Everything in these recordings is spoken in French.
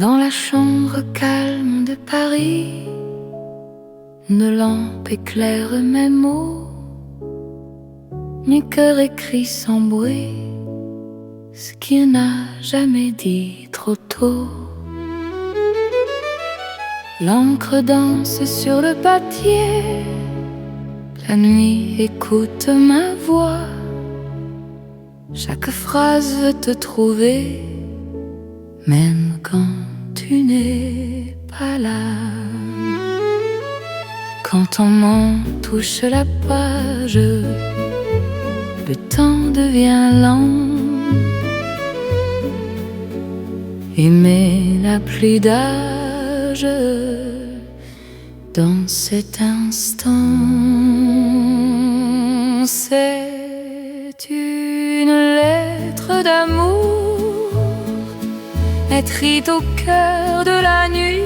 Dans la chambre calme de Paris, une lampe éclaire mes mots. Mon cœur écrit sans bruit ce qu'il n'a jamais dit trop tôt. L'encre danse sur le papier, la nuit écoute ma voix. Chaque phrase veut te trouver, même quand tu n'es pas là. Quand ton main touche la page, le temps devient lent. Aimer n'a plus d'âge dans cet instant. C'est une lettre d'amour écrite au cœur de la nuit.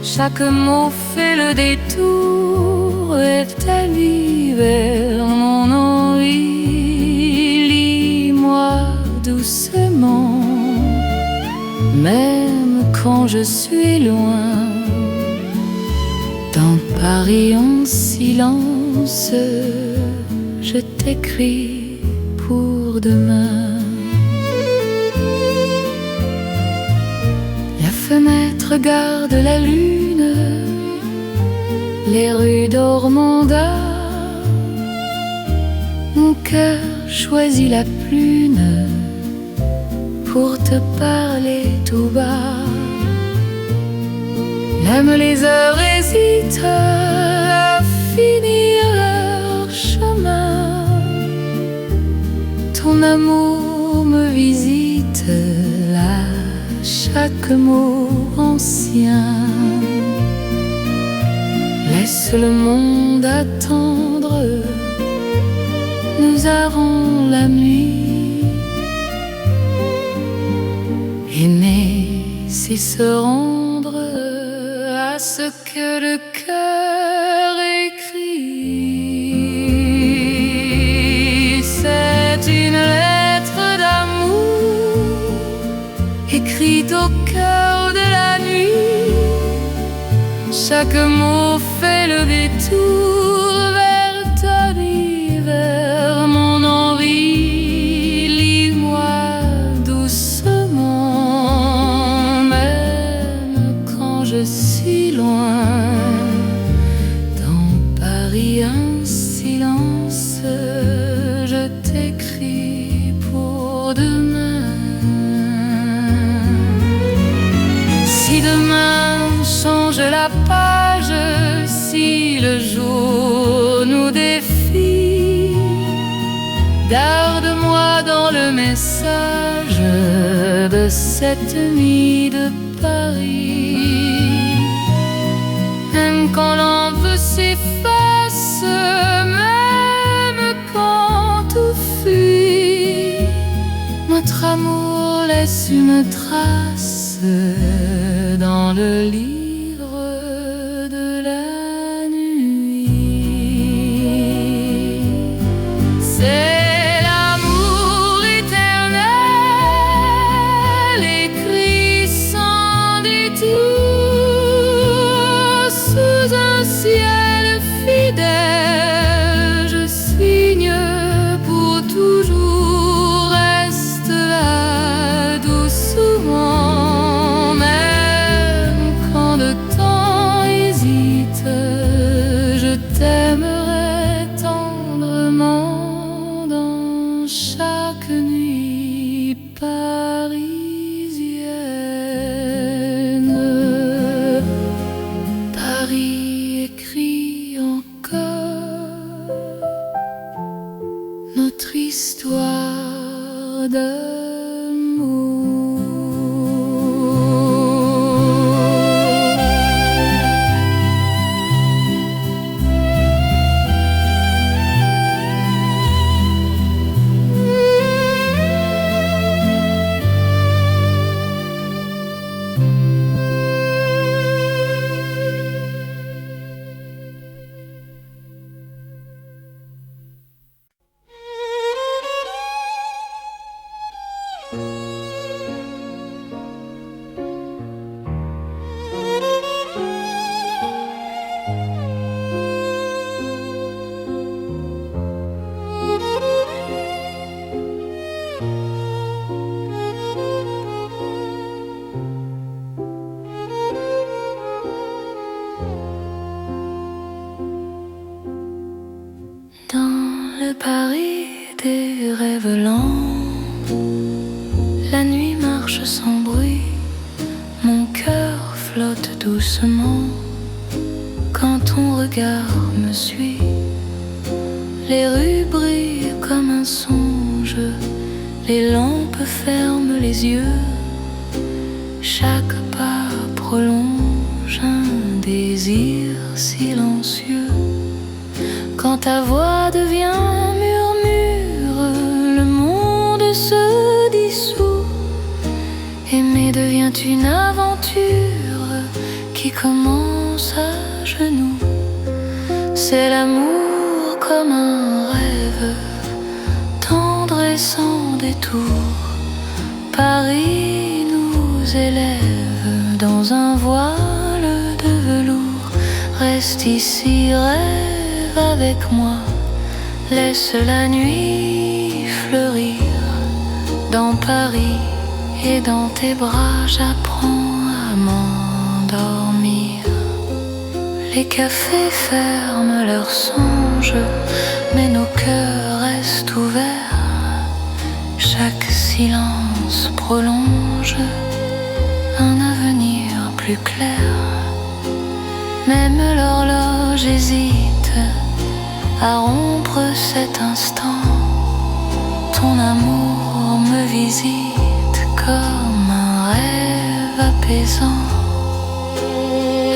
Chaque mot fait le détour et t'allie vers mon envie. Lis-moi doucement, même quand je suis loin. Dans Paris en silence, je t'écris pour demain. La fenêtre garde la lune, les rues d'Ormanda. Mon cœur choisit la plume pour te parler tout bas. Même les heures hésitent à finir leur chemin. Ton amour me visite à chaque mot ancien. Laisse le monde attendre, nous aurons la nuit. Aimer, c'est se rendre à ce que le cœur écrit. C'est une lettre d'amour écrite au cœur de la nuit. Chaque mot fait le détour vers ta vie, vers mon envie. Lis-moi doucement, même quand je suis loin. Dans Paris un silence, je t'écris pour demain. Si demain change la page, si le jour nous défie, garde-moi dans le message de cette nuit de Paris. Même quand l'envie s'efface, même quand tout fuit, notre amour laisse une trace dans le livre de la nuit. C'est l'amour éternel écrit sans détour sous un ciel fidèle. Je signe pour toujours, reste là doucement. Même quand le temps hésite, je t'aimerai tendrement dans chaque nuit parisienne. Paris écrit. le Paris des rêves lents. La nuit marche sans bruit, mon cœur flotte doucement. Quand ton regard me suit, les rues brillent comme un songe, les lampes ferment les yeux. Chaque pas prolonge un désir silencieux. Quand ta voix devient murmure, le monde se dissout. Aimer devient une aventure qui commence à genoux. C'est l'amour comme un rêve, tendre et sans détour. Paris nous élève dans un voile de velours. Reste ici, rêve avec moi, laisse la nuit fleurir. Dans Paris et dans tes bras, j'apprends à m'endormir. Les cafés ferment leurs songes, mais nos cœurs restent ouverts. Chaque silence prolonge un avenir plus clair. Même l'horloge hésite à rompre cet instant. Ton amour me visite comme un rêve apaisant.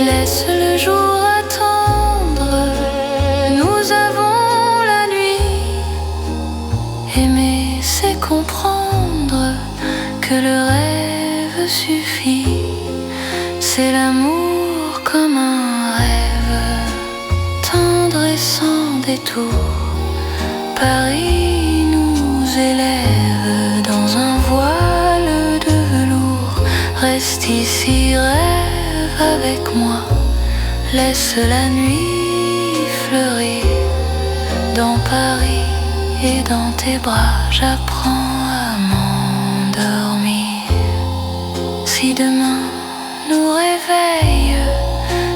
Laisse le jour attendre, nous avons la nuit. Aimer, c'est comprendre que le rêve suffit. C'est l'amour comme un rêve, tendre et sans détour. Paris nous élève dans un voile de velours. Reste ici, rêve avec moi, laisse la nuit fleurir. Dans Paris et dans tes bras, j'apprends à m'endormir. Si demain nous réveille,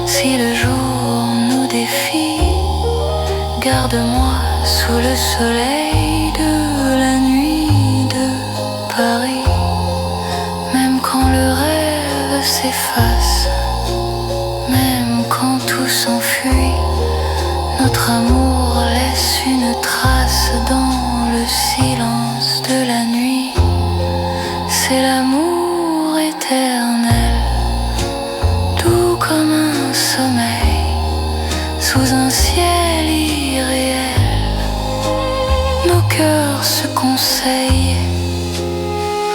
si le jour nous défie, garde-moi sous le soleil de la nuit de Paris. Même quand le rêve s'efface, même quand tout s'enfuit, notre amour laisse une trace dans le silence de la nuit. C'est l'amour éternel, doux comme un sommeil, sous un ciel irréel. Nos cœurs se conseillent,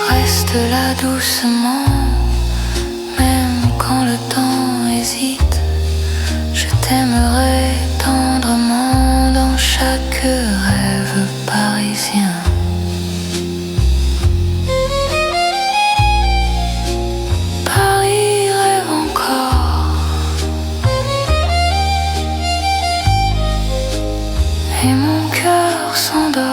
reste là doucement. Même quand le temps hésite, je t'aimerai tendrement dans chaque rêve parisien. Paris rêve encore, et mon cœur s'endort.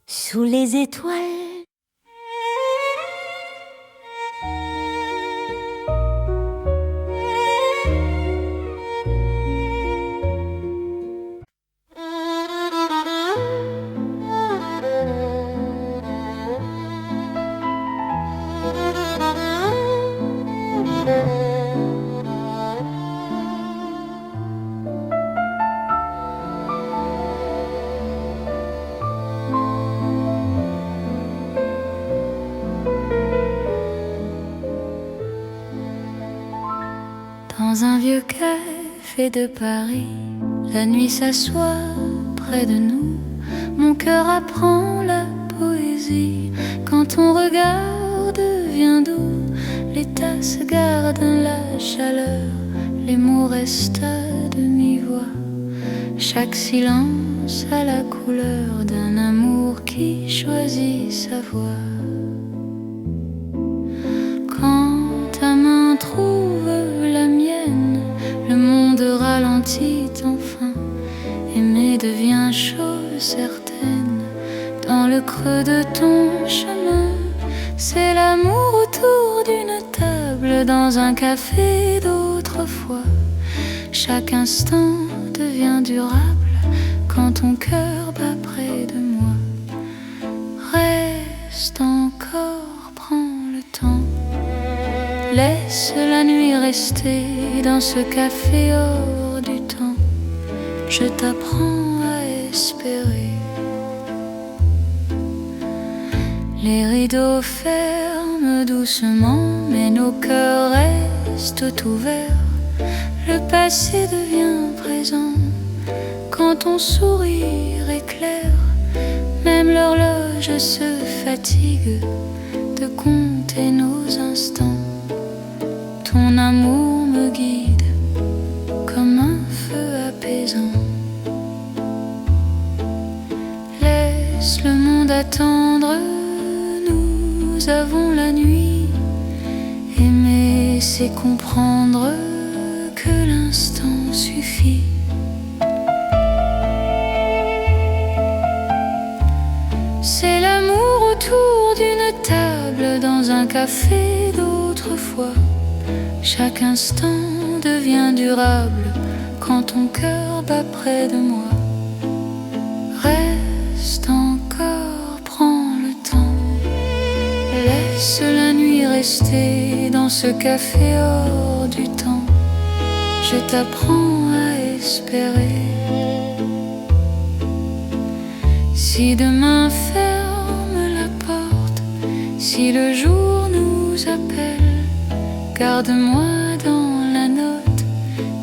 Sous les étoiles, dans un vieux café de Paris, la nuit s'assoit près de nous. Mon cœur apprend la poésie quand ton regard devient doux. Les tasses gardent la chaleur les mots restent à demi-voix. Chaque silence a la couleur d'un amour qui choisit sa voie. Quand ta main trouve la mienne, le monde ralentit enfin. Aimer devient chose certaine. Dans le creux de ton chemin, c'est l'amour autour d'une table, dans un café d'autrefois. Chaque instant devient durable quand ton cœur bat près de moi. Reste encore, prends le temps. Laisse la nuit rester dans ce café hors du temps. Je t'apprends à espérer. Les rideaux ferment doucement, mais nos cœurs restent ouverts. Le passé devient présent quand ton sourire éclaire. Même l'horloge se fatigue de compter nos instants. Ton amour me guide comme un feu apaisant. Laisse le monde attendre, nous avons la nuit. Aimer, c'est comprendre que l'instant suffit. C'est l'amour autour d'une table, dans un café d'autrefois. Chaque instant devient durable quand ton cœur bat près de moi. Reste encore, prends le temps. Laisse la nuit rester dans ce café hors du temps. Je t'apprends à espérer. Si demain ferme la porte, si le jour nous appelle, garde-moi dans la note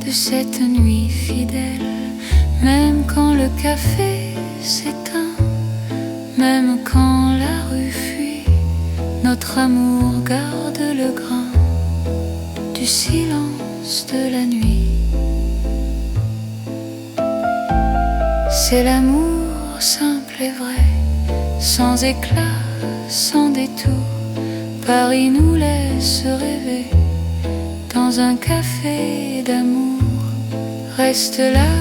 de cette nuit fidèle. Même quand le café s'éteint, même quand la rue fuit, notre amour garde le grain du silence de la nuit. C'est l'amour simple et vrai, sans éclat, sans détour. Paris nous laisse rêver dans un café d'amour. Reste là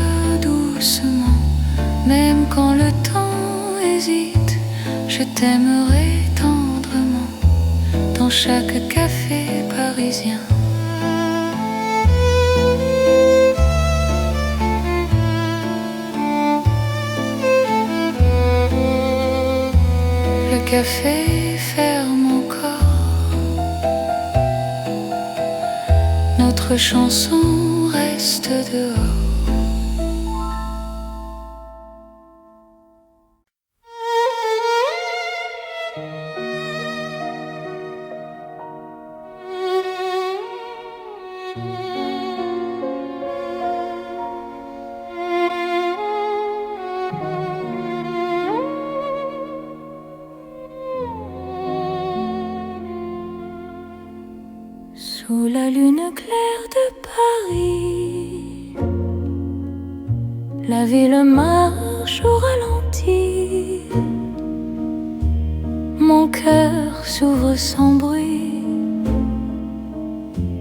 doucement, même quand le temps hésite. Je t'aimerai tendrement dans chaque café parisien. Le café ferme encore, notre chanson reste dehors. Sous la lune claire de Paris, la ville marche au ralenti. Mon cœur s'ouvre sans bruit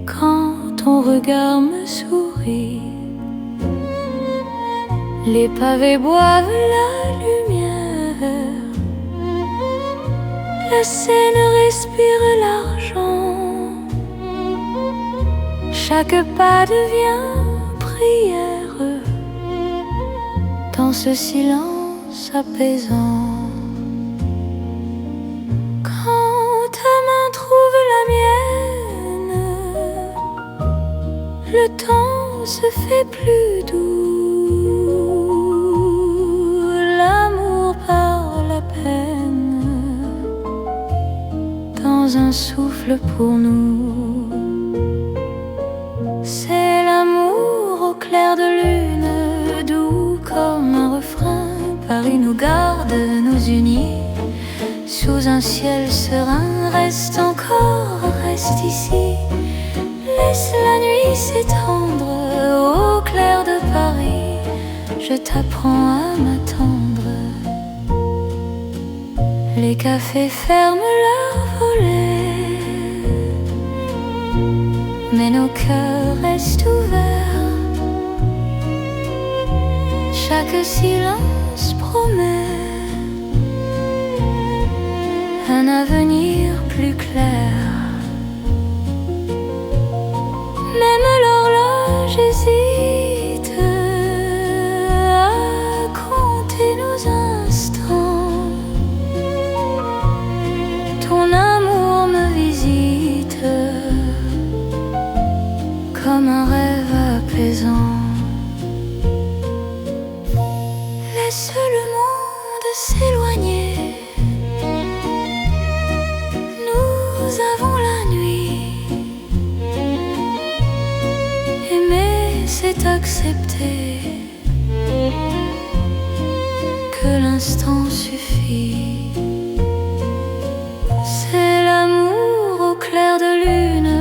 quand ton regard me sourit. Les pavés boivent la lumière, la Seine respire l'argent. Chaque pas devient prière dans ce silence apaisant. Quand ta main trouve la mienne, le temps se fait plus doux. L'amour par la peine dans un souffle pour nous. C'est l'amour au clair de lune, doux comme un refrain. Paris nous garde, nous unit sous un ciel serein. Reste encore, reste ici. Laisse la nuit s'étendre au clair de Paris. Je t'apprends à m'attendre. Les cafés ferment leurs volets, mais nos cœurs restent ouverts. Chaque silence promet un avenir plus clair. Même l'horloge hésite à compter nos instants. Ton amour me visite comme un rêve apaisant. Laisse le monde s'éloigner. Nous avons la nuit. Aimer, c'est accepter que l'instant suffit. C'est l'amour au clair de lune,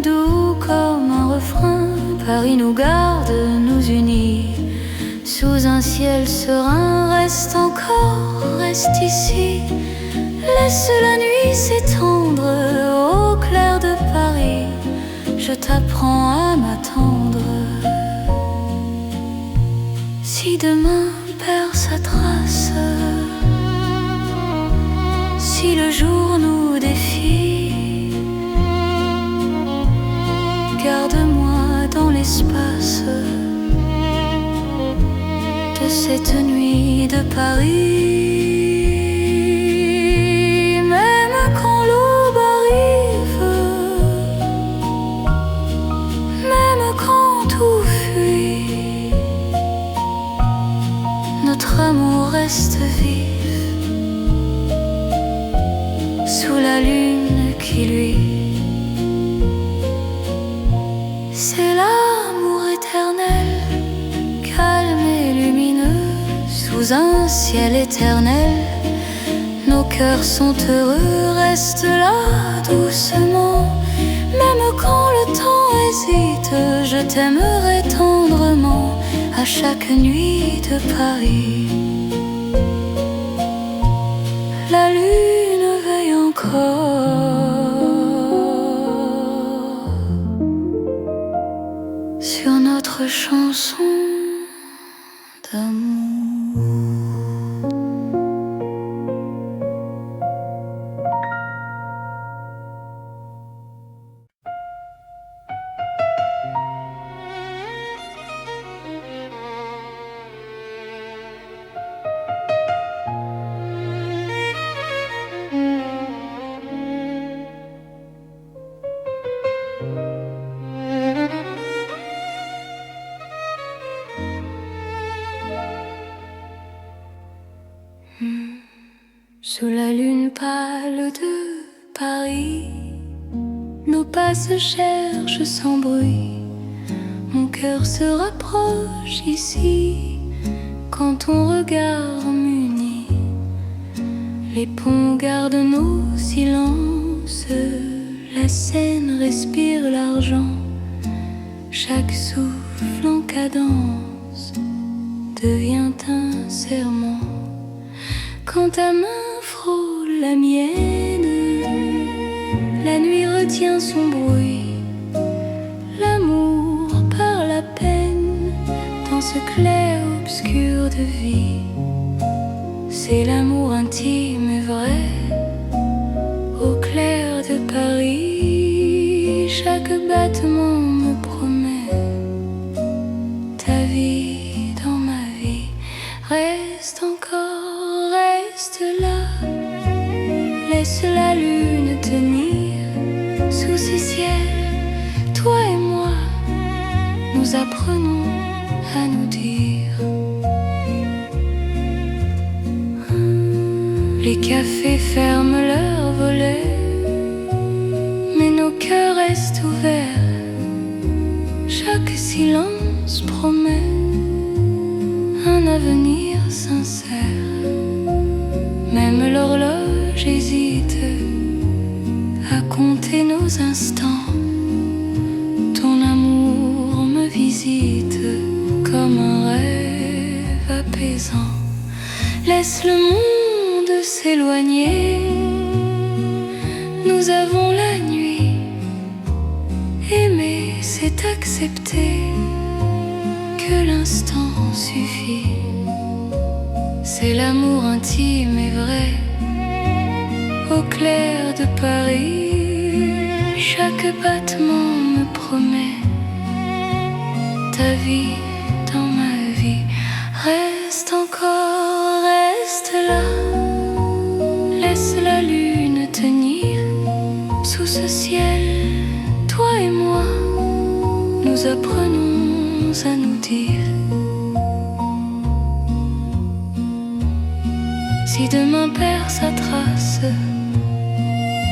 doux comme un refrain. Paris nous garde, nous unit. Sous un ciel serein, reste encore, reste ici. Laisse la nuit s'étendre au clair de Paris. Je t'apprends à m'attendre. Si demain perd sa trace, si le jour nous défie, garde-moi dans l'espace de cette nuit de Paris. Même quand l'aube arrive, même quand tout fuit, notre amour reste vif sous la lune qui luit. C'est l'amour éternel, calme et lumineux, sous un ciel éternel. Nos cœurs sont heureux, reste là doucement. Même quand le temps hésite, je t'aimerai tendrement à chaque nuit de Paris. La lune veille encore sur notre chanson d'amour. Sous la lune pâle de Paris, nos pas se cherchent sans bruit. Mon cœur se rapproche ici quand ton regard m'unit. Les ponts gardent nos silences, la Seine respire l'argent. Chaque souffle en cadence devient un serment. Quand ta main frôle la mienne, la nuit retient son bruit. L'amour parle à peine dans ce clair-obscur de vie. C'est l'amour intime et vrai au clair de Paris. Chaque battement me promet ta vie dans ma vie. Reste encore, reste là. Laisse la lune tenir sous ces ciels. Toi et moi, nous apprenons à nous dire. Les cafés ferment leurs volets, mais nos cœurs restent ouverts. Chaque silence promet un avenir sincère. Même l'horloge hésite à compter nos instants. Laisse le monde s'éloigner. Nous avons la nuit. Aimer, c'est accepter que l'instant suffit. C'est l'amour intime et vrai. Au clair de Paris, chaque battement me promet ta vie dans ma vie. Reste encore, reste là. Laisse la lune tenir sous ce ciel. Toi et moi, nous apprenons à nous dire. Si demain perd sa trace,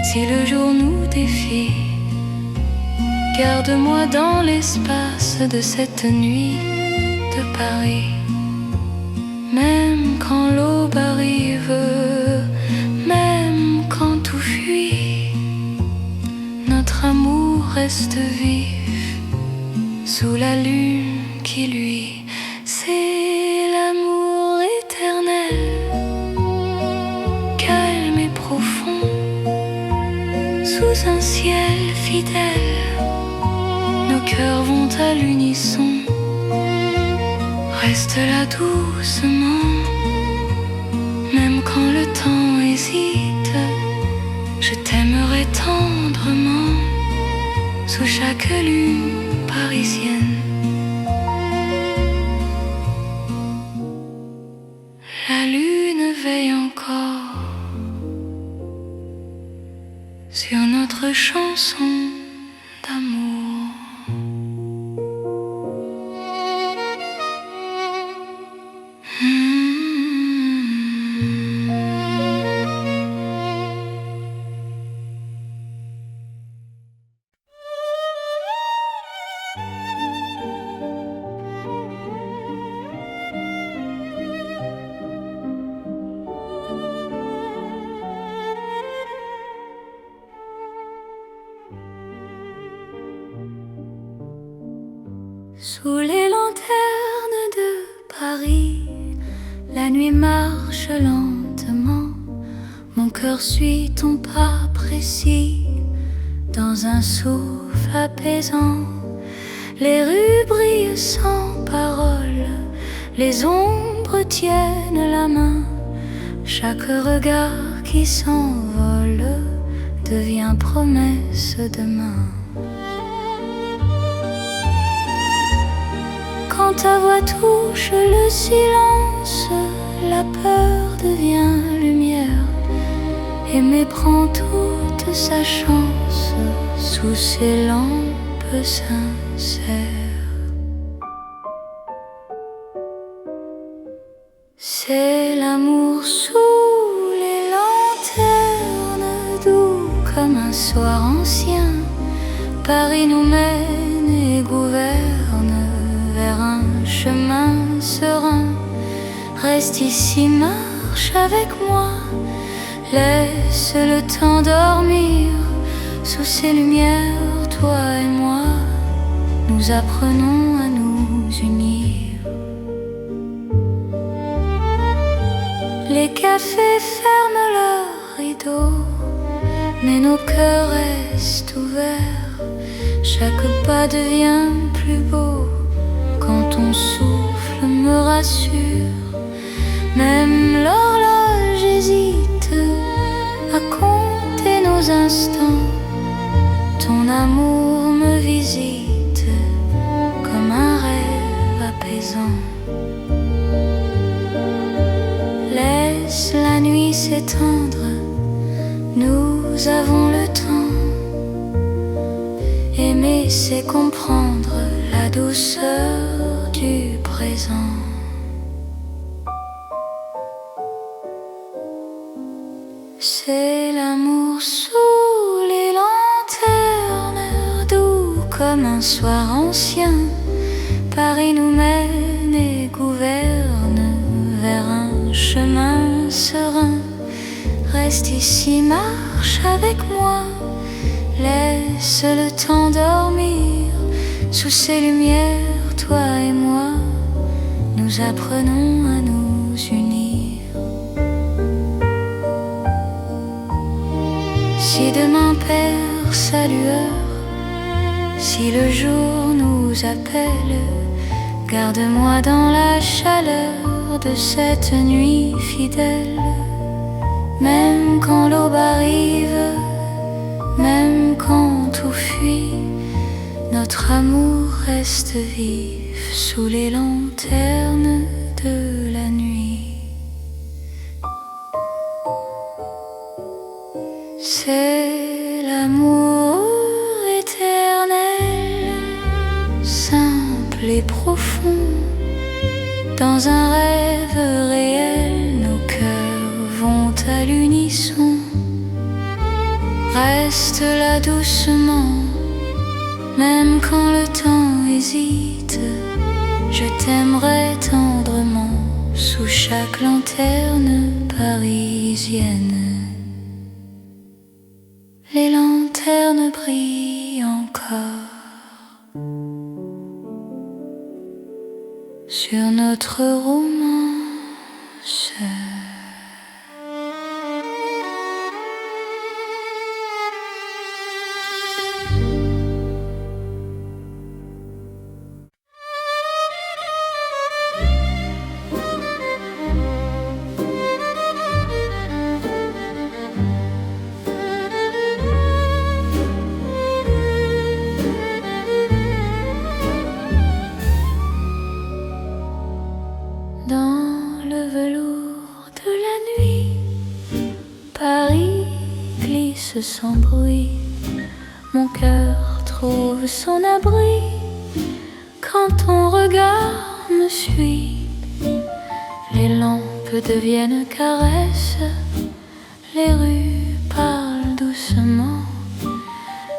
si le jour nous défie, garde-moi dans l'espace de cette nuit de Paris. Même quand l'aube arrive, même quand tout fuit, notre amour reste vif sous la lune qui luit. C'est l'amour éternel, calme et profond, sous un ciel fidèle. Nos cœurs vont à l'unisson. Reste là doucement, même quand le temps hésite. Je t'aimerai tendrement, sous chaque lune parisienne. La lune veille encore sur notre chanson d'amour. Sous les lanternes de Paris, la nuit marche lentement. Mon cœur suit ton pas précis, dans un souffle apaisant. Les rues brillent sans parole, les ombres tiennent la main. Chaque regard qui s'envole devient promesse demain. Quand ta voix touche le silence, la peur devient lumière. Aimer prend toute sa chance sous ces lampes sincères. C'est l'amour sous les lanternes, doux comme un soir ancien. Paris nous mène et gouverne vers un chemin serein. Reste ici, marche avec moi. Laisse le temps dormir. Sous ces lumières, toi et moi, nous apprenons à nous unir. Les cafés ferment leurs rideaux, mais nos cœurs restent ouverts. Chaque pas devient plus beau quand ton souffle me rassure. Même l'horloge hésite à compter nos instants. Ton amour me visite comme un rêve apaisant. Laisse la nuit s'étendre, nous avons le temps. Aimer, c'est comprendre la douceur du présent. C'est l'amour sous les lanternes, doux comme un soir ancien. Paris nous mène et gouverne vers un chemin serein. Reste ici, marche avec moi. Laisse le temps dormir. Sous ces lumières, toi et moi, nous apprenons à nous unir. Si demain perd sa lueur, si le jour nous appelle, garde-moi dans la chaleur de cette nuit fidèle. Même quand l'aube arrive, même quand tout fuit, notre amour reste vif sous les lanternes de la nuit. C'est l'amour éternel, simple et profond. Dans un rêve réel, nos cœurs vont à l'unisson. Reste là doucement, même quand le temps hésite. Je t'aimerai tendrement sous chaque lanterne parisienne. Les lanternes brillent encore sur notre romance. Dans le velours de la nuit, Paris glisse sans bruit. Mon cœur trouve son abri quand ton regard me suit. Les lampes deviennent caresses, les rues parlent doucement.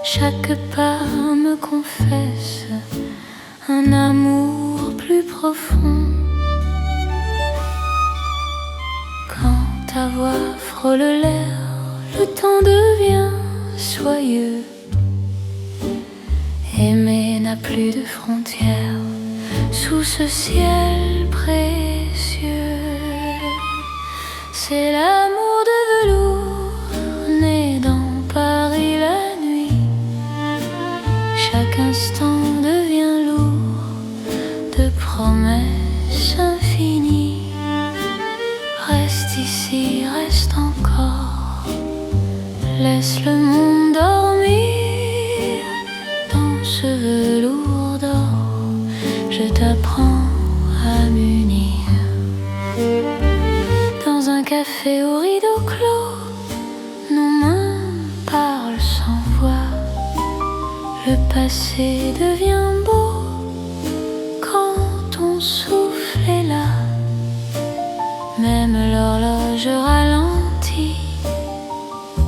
Chaque pas me confesse un amour plus profond. Ta voix frôle l'air, le temps devient soyeux. Aimer n'a plus de frontières sous ce ciel précieux. C'est l'amour de velours né dans Paris la nuit. Chaque instant devient lourd de promesses infinies. Reste ici, reste encore, laisse le monde dormir. Dans ce velours d'or, je t'apprends à m'unir. Dans un café au rideau clos, nos mains parlent sans voix. Le passé devient beau quand ton souffle est là. Même l'horloge ralentit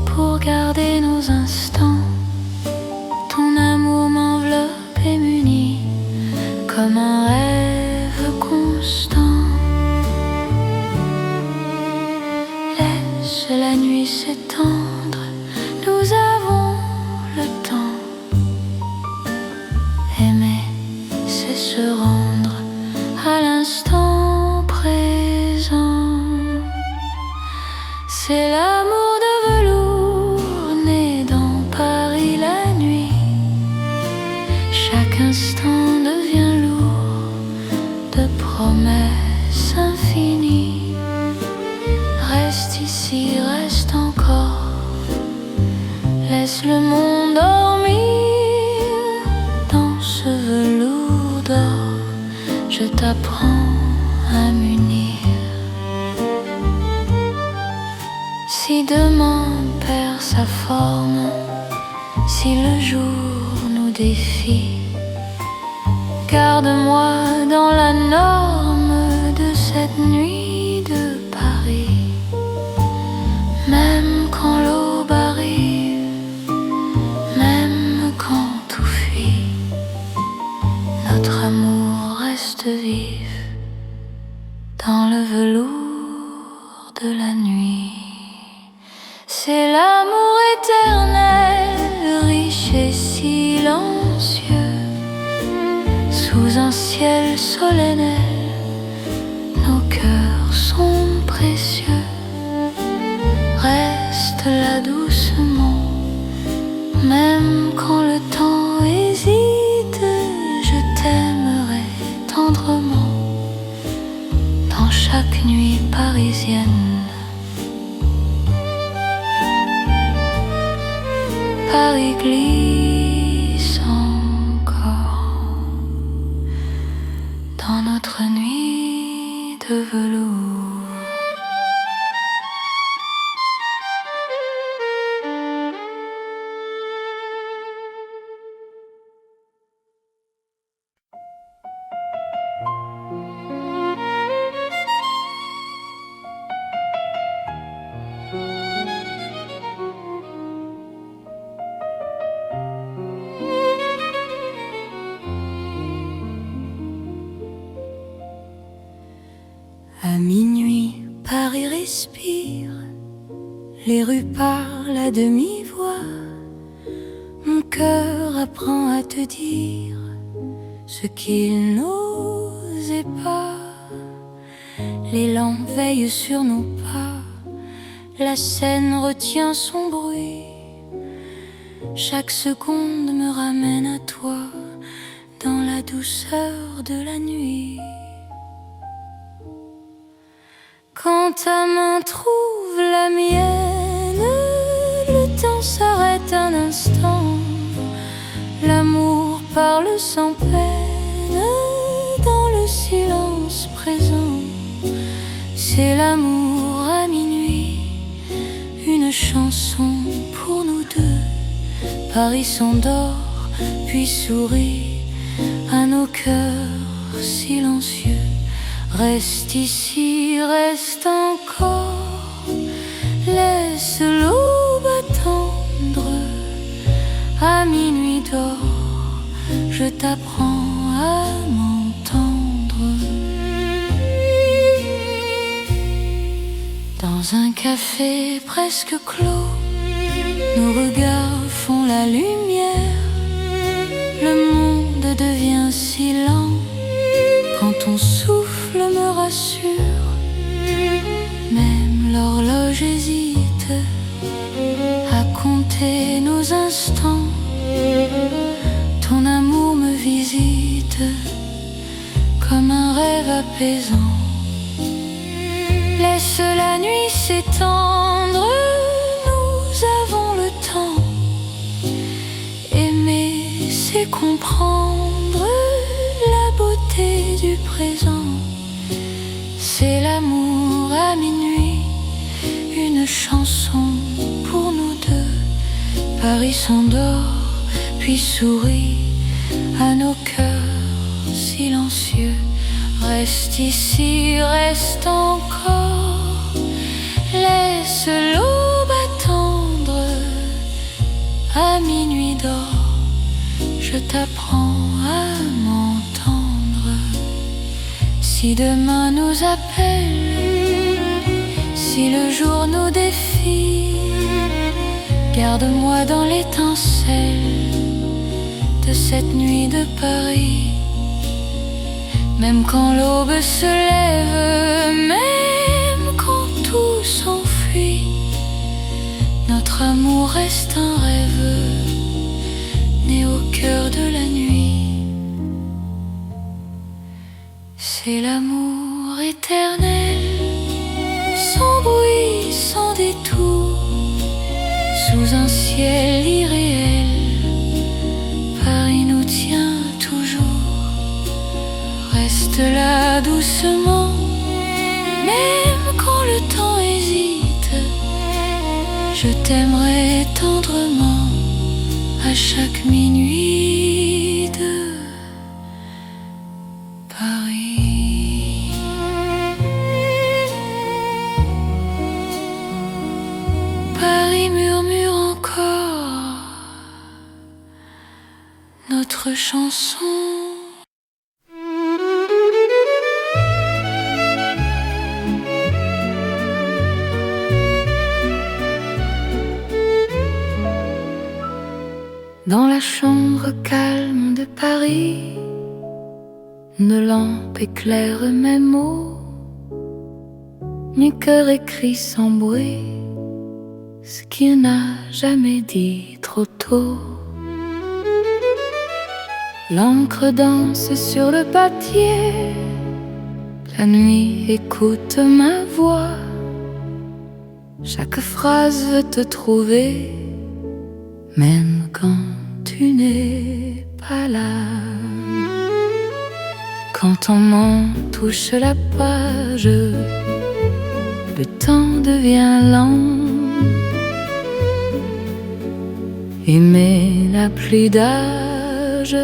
pour garder nos instants. Ton amour m'enveloppe et m'unit comme un rêve constant. Laisse la nuit s'étendre, nous avons le temps. Aimer, c'est se rendre à l'instant présent. C'est l'amour de velours né dans Paris la nuit. Chaque instant devient lourd de promesses infinies. Reste ici, reste encore, laisse le monde dormir. Dans ce velours d'or, je t'apprends à m'unir. Si demain perd sa forme, si le jour nous défie, garde-moi dans la norme de cette nuit de Paris. Même quand l'aube arrive, même quand tout fuit, notre amour reste vif dans le velours de la nuit. C'est l'amour éternel, riche et silencieux. Sous un ciel solennel, nos cœurs sont précieux. Reste là doucement, Même quand le temps hésite, je t'aimerai tendrement dans chaque nuit parisienne. Paris glisse encore dans notre nuit de velours. À minuit, Paris respire, les rues parlent à demi-voix. Mon cœur apprend à te dire ce qu'il n'osait pas. Les lampes veillent sur nos pas, la scène retient son bruit. Chaque seconde me ramène à toi dans la douceur de la nuit. Quand ta main trouve la mienne, le temps s'arrête un instant. L'amour parle sans peine dans le silence présent. C'est l'amour à minuit, une chanson pour nous deux. Paris s'endort puis sourit à nos cœurs silencieux. Reste ici, reste encore, laisse l'aube attendre. À minuit d'or, je t'apprends à m'entendre. Dans un café presque clos, nos regards font la lumière. Le monde devient si lent quand ton souffle me rassure. Même l'horloge hésite à compter nos instants. Ton amour me visite comme un rêve apaisant. Laisse la nuit s'étendre, nous avons le temps. Aimer, c'est comprendre la beauté du présent. C'est l'amour à minuit, une chanson pour nous deux. Paris s'endort puis sourit à nos cœurs silencieux. Reste ici, reste encore, laisse l'aube attendre. À minuit d'or, je t'apprends à m'entendre. Si demain nous appelle, si le jour nous défie, garde-moi dans l'étincelle de cette nuit de Paris. Même quand l'aube se lève, même quand tout s'enfuit, notre amour reste un rêve né au cœur de la nuit. C'est l'amour éternel, sans bruit, sans détour, sous un ciel irréel. Paris nous tient toujours. Reste là doucement, même quand le temps hésite. Je t'aimerai tendrement à chaque minuit de Paris. Paris murmure encore notre chanson. Dans la chambre calme de Paris, une lampe éclaire mes mots. Mon cœur écrit sans bruit ce qu'il n'a jamais dit. trop tôt. L'encre danse sur le papier, la nuit écoute ma voix. Chaque phrase veut te trouver, même quand tu n'es pas là. Quand ton nom touche la page, le temps devient lent. Aimer n'a plus d'âge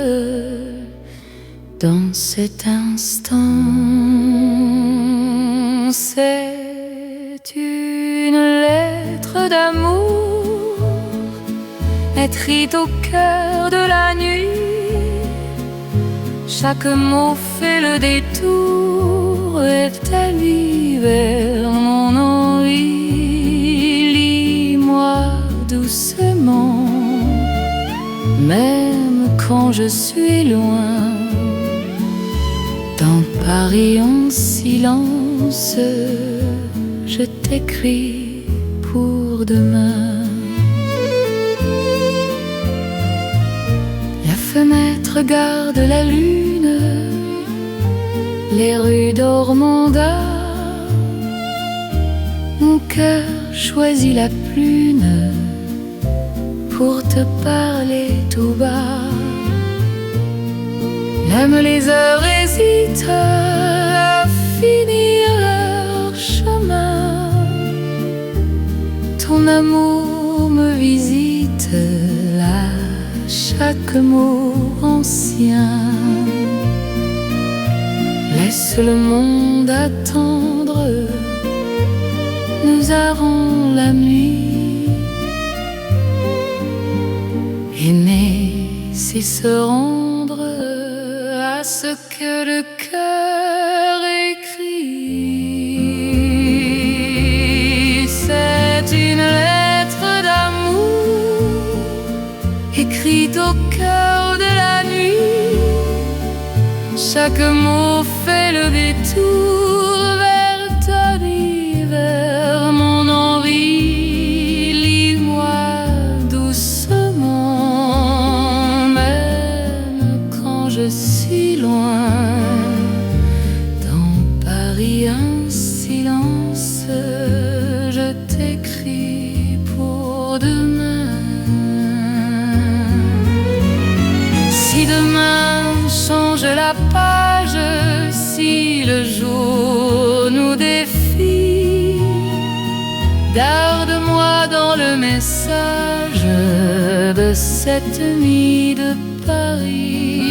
dans cet instant. C'est une lettre d'amour écrite au cœur de la nuit. Chaque mot fait le détour et t'allie vers mon envie. Lis-moi doucement, même quand je suis loin. Dans Paris en silence, je t'écris pour demain. La fenêtre garde la lune, les rues d'Ormanda. Mon cœur choisit la prune pour te parler tout bas. Même les heures hésitent à finir leur chemin. Ton amour me visite à chaque mot ancien. Laisse le monde attendre, nous aurons la nuit. Aimer, c'est se rendre à ce que le cœur écrit. C'est une lettre d'amour écrite au cœur de la nuit. Chaque mot fait le détour vers ta vie, vers mon envie. Lis-moi doucement, même quand je suis loin. Dans Paris un silence, je t'écris pour demain. Si demain change la page, si le jour nous défie, garde-moi dans le message de cette nuit de Paris.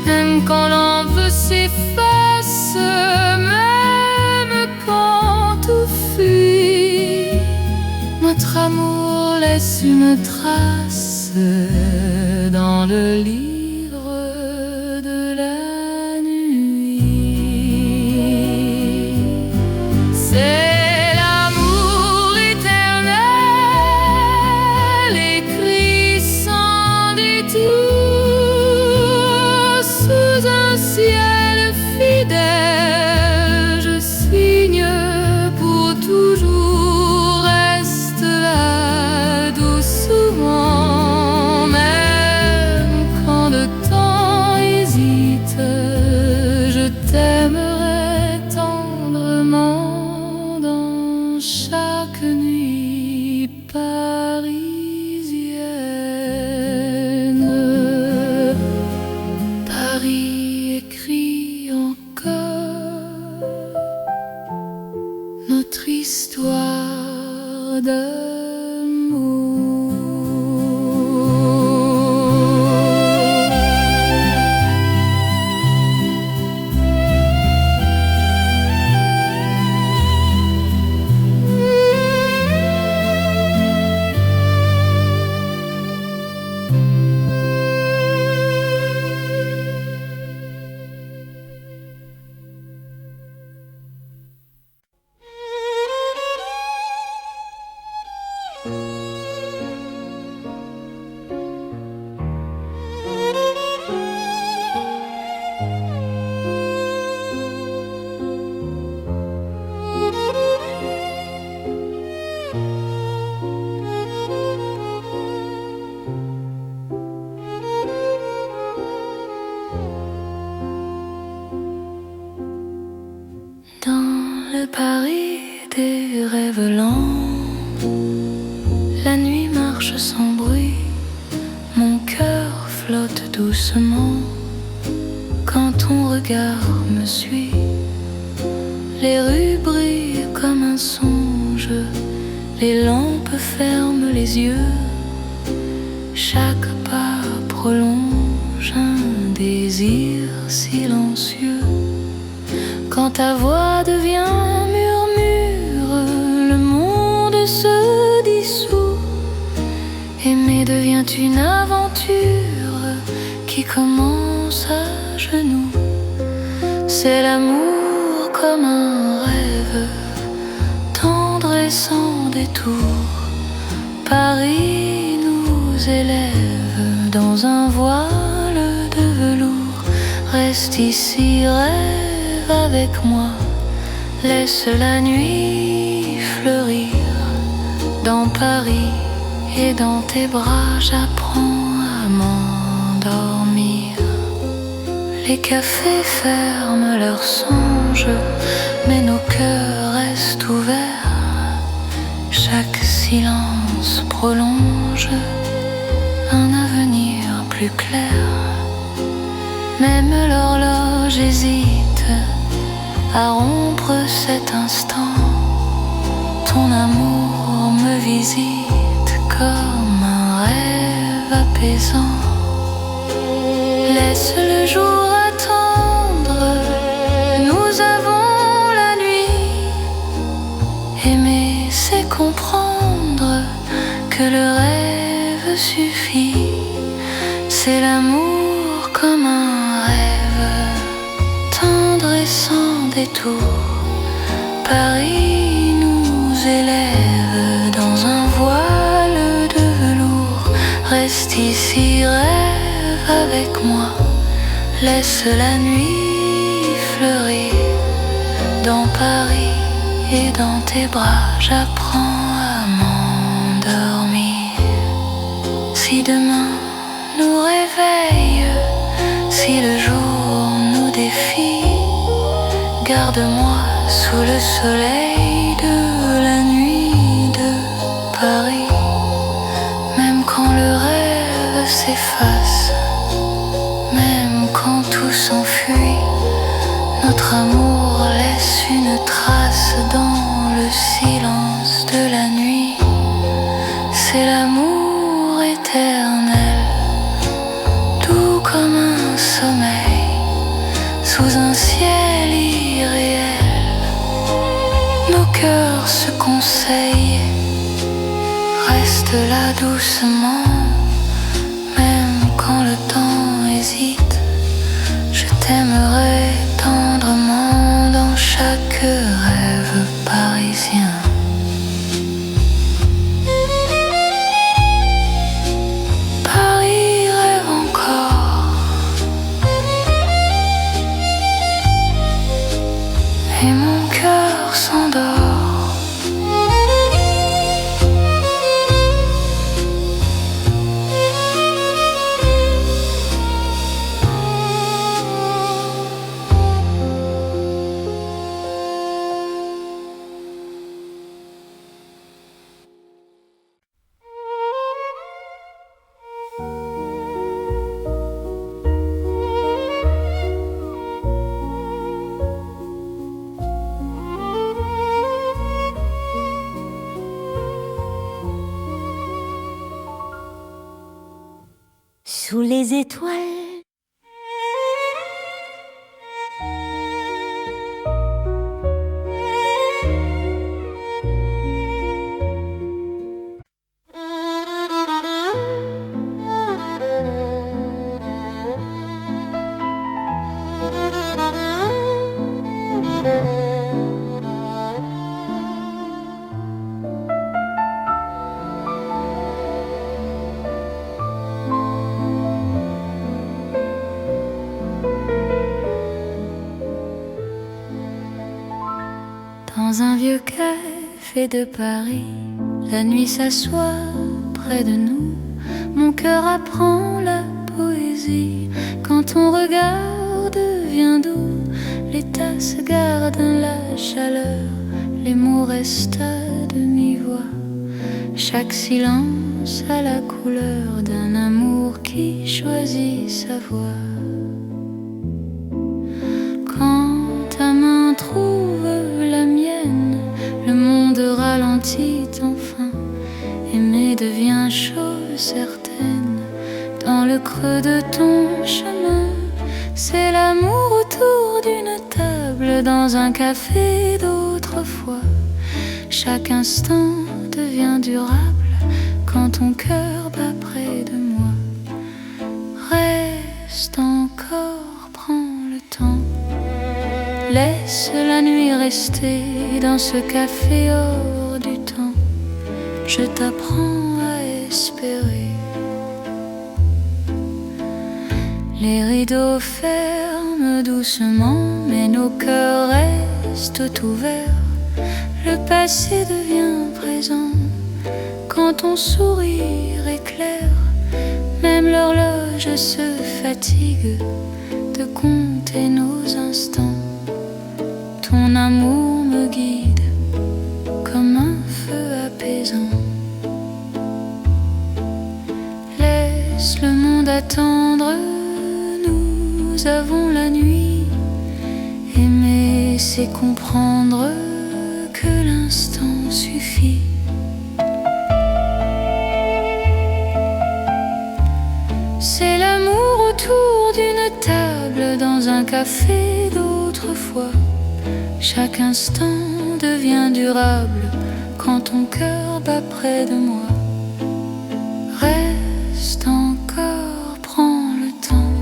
Même quand l'envie s'efface, même quand tout fuit, notre amour laisse une trace dans le livre de la nuit. C'est l'amour éternel écrit sans détour sous un ciel fidèle. Je signe pour toujours, reste là doucement. Même quand de sans bruit, mon cœur flotte doucement quand ton regard me suit. Les rues brillent comme un songe, les lampes ferment les yeux, chaque pas prolonge un désir silencieux. Quand ta voix devient murmure, le monde se dissout. Aimer devient une aventure qui commence à genoux. C'est l'amour comme un rêve, tendre et sans détour. Paris nous élève dans un voile de velours. Reste ici, rêve avec moi, laisse la nuit fleurir. Dans Paris et dans tes bras, j'apprends à m'endormir. Les cafés ferment leurs songes, mais nos cœurs restent ouverts. Chaque silence prolonge un avenir plus clair. Même l'horloge hésite à rompre cet instant. Ton amour me visite comme un rêve apaisant. Laisse le jour attendre, nous avons la nuit. Aimer, c'est comprendre que le rêve suffit. C'est l'amour comme un rêve, tendre et sans détour. Paris nous élève dans un voile de velours. Reste ici, rêve avec moi, laisse la nuit fleurir. Dans Paris et dans tes bras, j'apprends à m'endormir. Si demain nous réveille, si le jour nous défie, garde-moi sous le soleil de la nuit de Paris. Même quand le rêve s'efface, même quand tout s'enfuit, notre amour laisse une trace dans le silence de la nuit. C'est l'amour éternel, doux comme un sommeil, sous un ciel irréel. Nos cœurs se conseillent, reste là doucement. Même quand le temps hésite, je t'aimerai tendrement dans chaque rêve parisien. Paris rêve encore, et mon cœur s'endort. Sous les étoiles, dans un vieux café de Paris, la nuit s'assoit près de nous. Mon cœur apprend la poésie quand ton regard devient doux. Les tasses gardent la chaleur, les mots restent à demi-voix. Chaque silence a la couleur d'un amour qui choisit sa voie. Quand ta main trouve la mienne, le monde ralentit enfin. Aimer devient chose certaine. Dans le creux de ton chemin, c'est l'amour autour d'une table, dans un café d'autrefois. Chaque instant devient durable quand ton cœur bat près de moi. Reste encore, prends le temps. Laisse la nuit rester dans ce café hors du temps. Je t'apprends à espérer. Les rideaux ferment doucement, mais nos cœurs restent ouverts. Le passé devient présent quand ton sourire éclaire. Même l'horloge se fatigue de compter nos instants. Ton amour me guide comme un feu apaisant. Laisse le monde attendre, nous avons la nuit. Aimer, c'est comprendre que l'instant suffit. C'est l'amour autour d'une table, dans un café d'autrefois. Chaque instant devient durable quand ton cœur bat près de moi. Reste encore, prends le temps.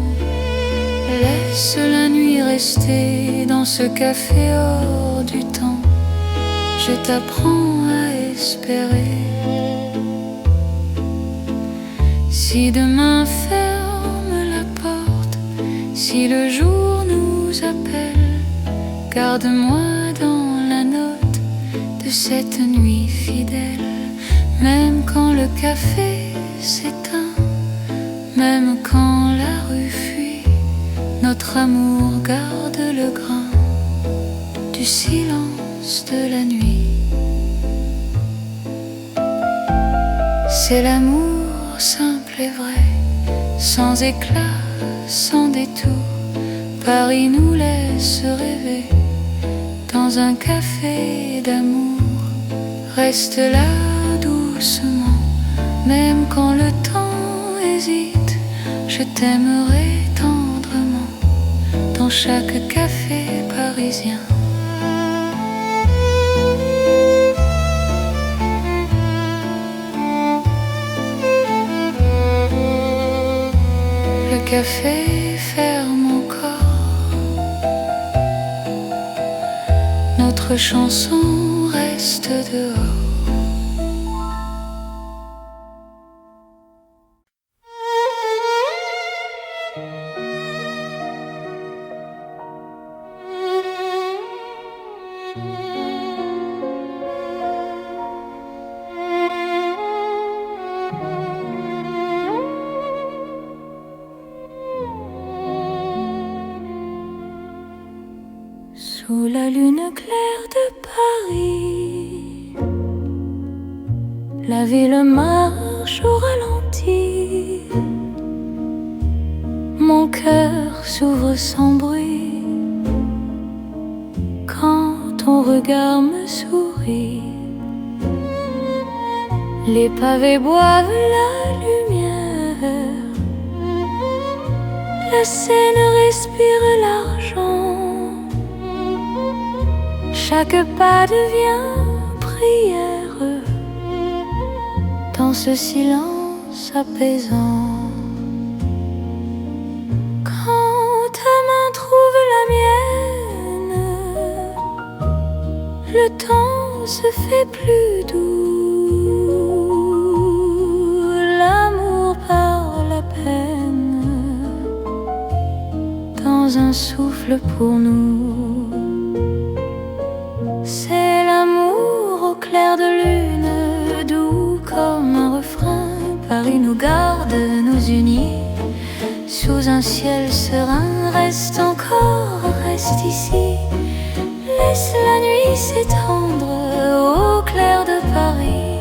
Laisse la nuit rester dans ce café hors du temps. Je t'apprends à espérer. Si demain ferme la porte, si le jour nous appelle, garde-moi dans la note de cette nuit fidèle. Même quand le café s'éteint, même quand la rue fuit, notre amour garde le grain du silence de la nuit. C'est l'amour simple et vrai, sans éclat, sans détour. Paris nous laisse rêver dans un café d'amour. Reste là doucement, même quand le temps hésite. Je t'aimerai tendrement dans chaque café parisien. Le café ferme encore, notre chanson reste dehors. Sous la lune claire de Paris, la ville marche au ralenti. Mon cœur s'ouvre sans bruit quand ton regard me sourit. Les pavés boivent la lumière, la Seine respire l'argent. Chaque pas devient prière dans ce silence apaisant. Quand ta main trouve la mienne, le temps se fait plus doux. L'amour par la peine dans un souffle pour nous. C'est l'amour au clair de lune, doux comme un refrain. Paris nous garde, nous unit sous un ciel serein. Reste encore, reste ici. Laisse la nuit s'étendre au clair de Paris.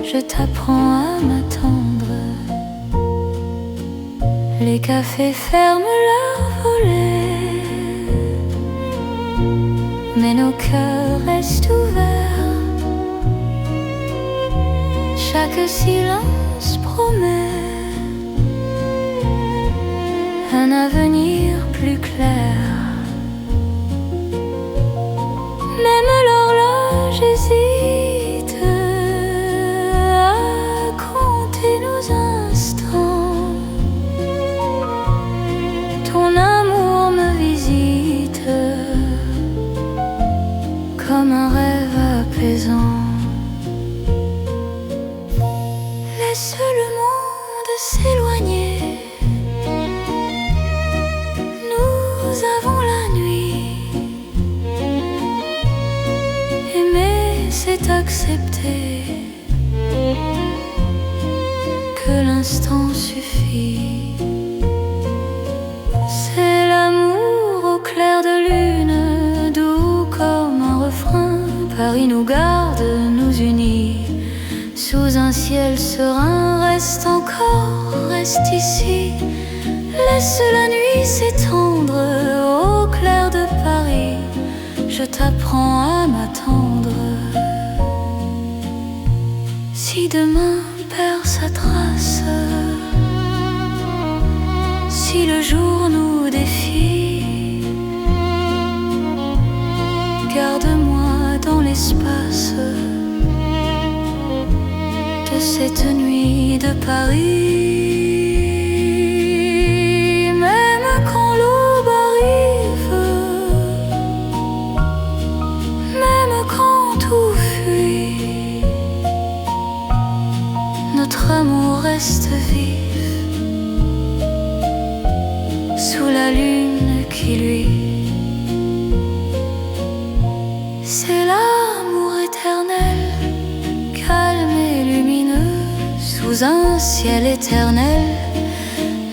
je t'apprends à m'attendre. Les cafés ferment leurs volets, mais nos cœurs restent ouverts. Chaque silence promet un avenir plus clair. Même l'horloge hésite à compter nos instants. Ton amour me visite comme un rêve apaisant. Laisse le monde s'éloigner, nous avons la nuit. Aimer, c'est accepter que l'instant suffit. C'est l'amour au clair de lune, doux comme un refrain. Paris nous garde, nous unit sous un ciel serein. Reste encore, reste ici. Laisse la nuit s'étendre au clair de Paris. Je t'apprends à m'attendre. Si demain perd sa trace, si le jour nous défie, garde-moi dans l'espace de cette nuit de Paris. Même quand l'aube arrive, même quand tout fuit, notre amour reste vif sous la lune qui luit. C'est l'amour éternel, calme et lumineux, sous un ciel éternel.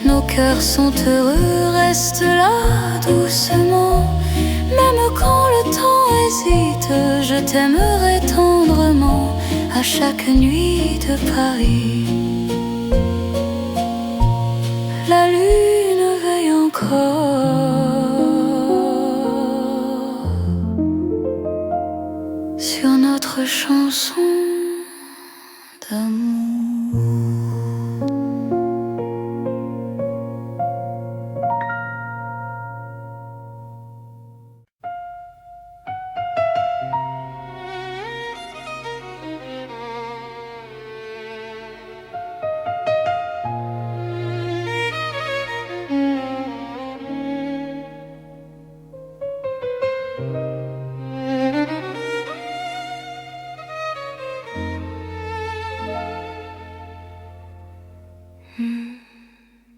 Nos cœurs sont heureux, reste là doucement. Même quand le temps hésite, je t'aimerai tendrement à chaque nuit de Paris. La lune veille encore sur notre chanson d'amour.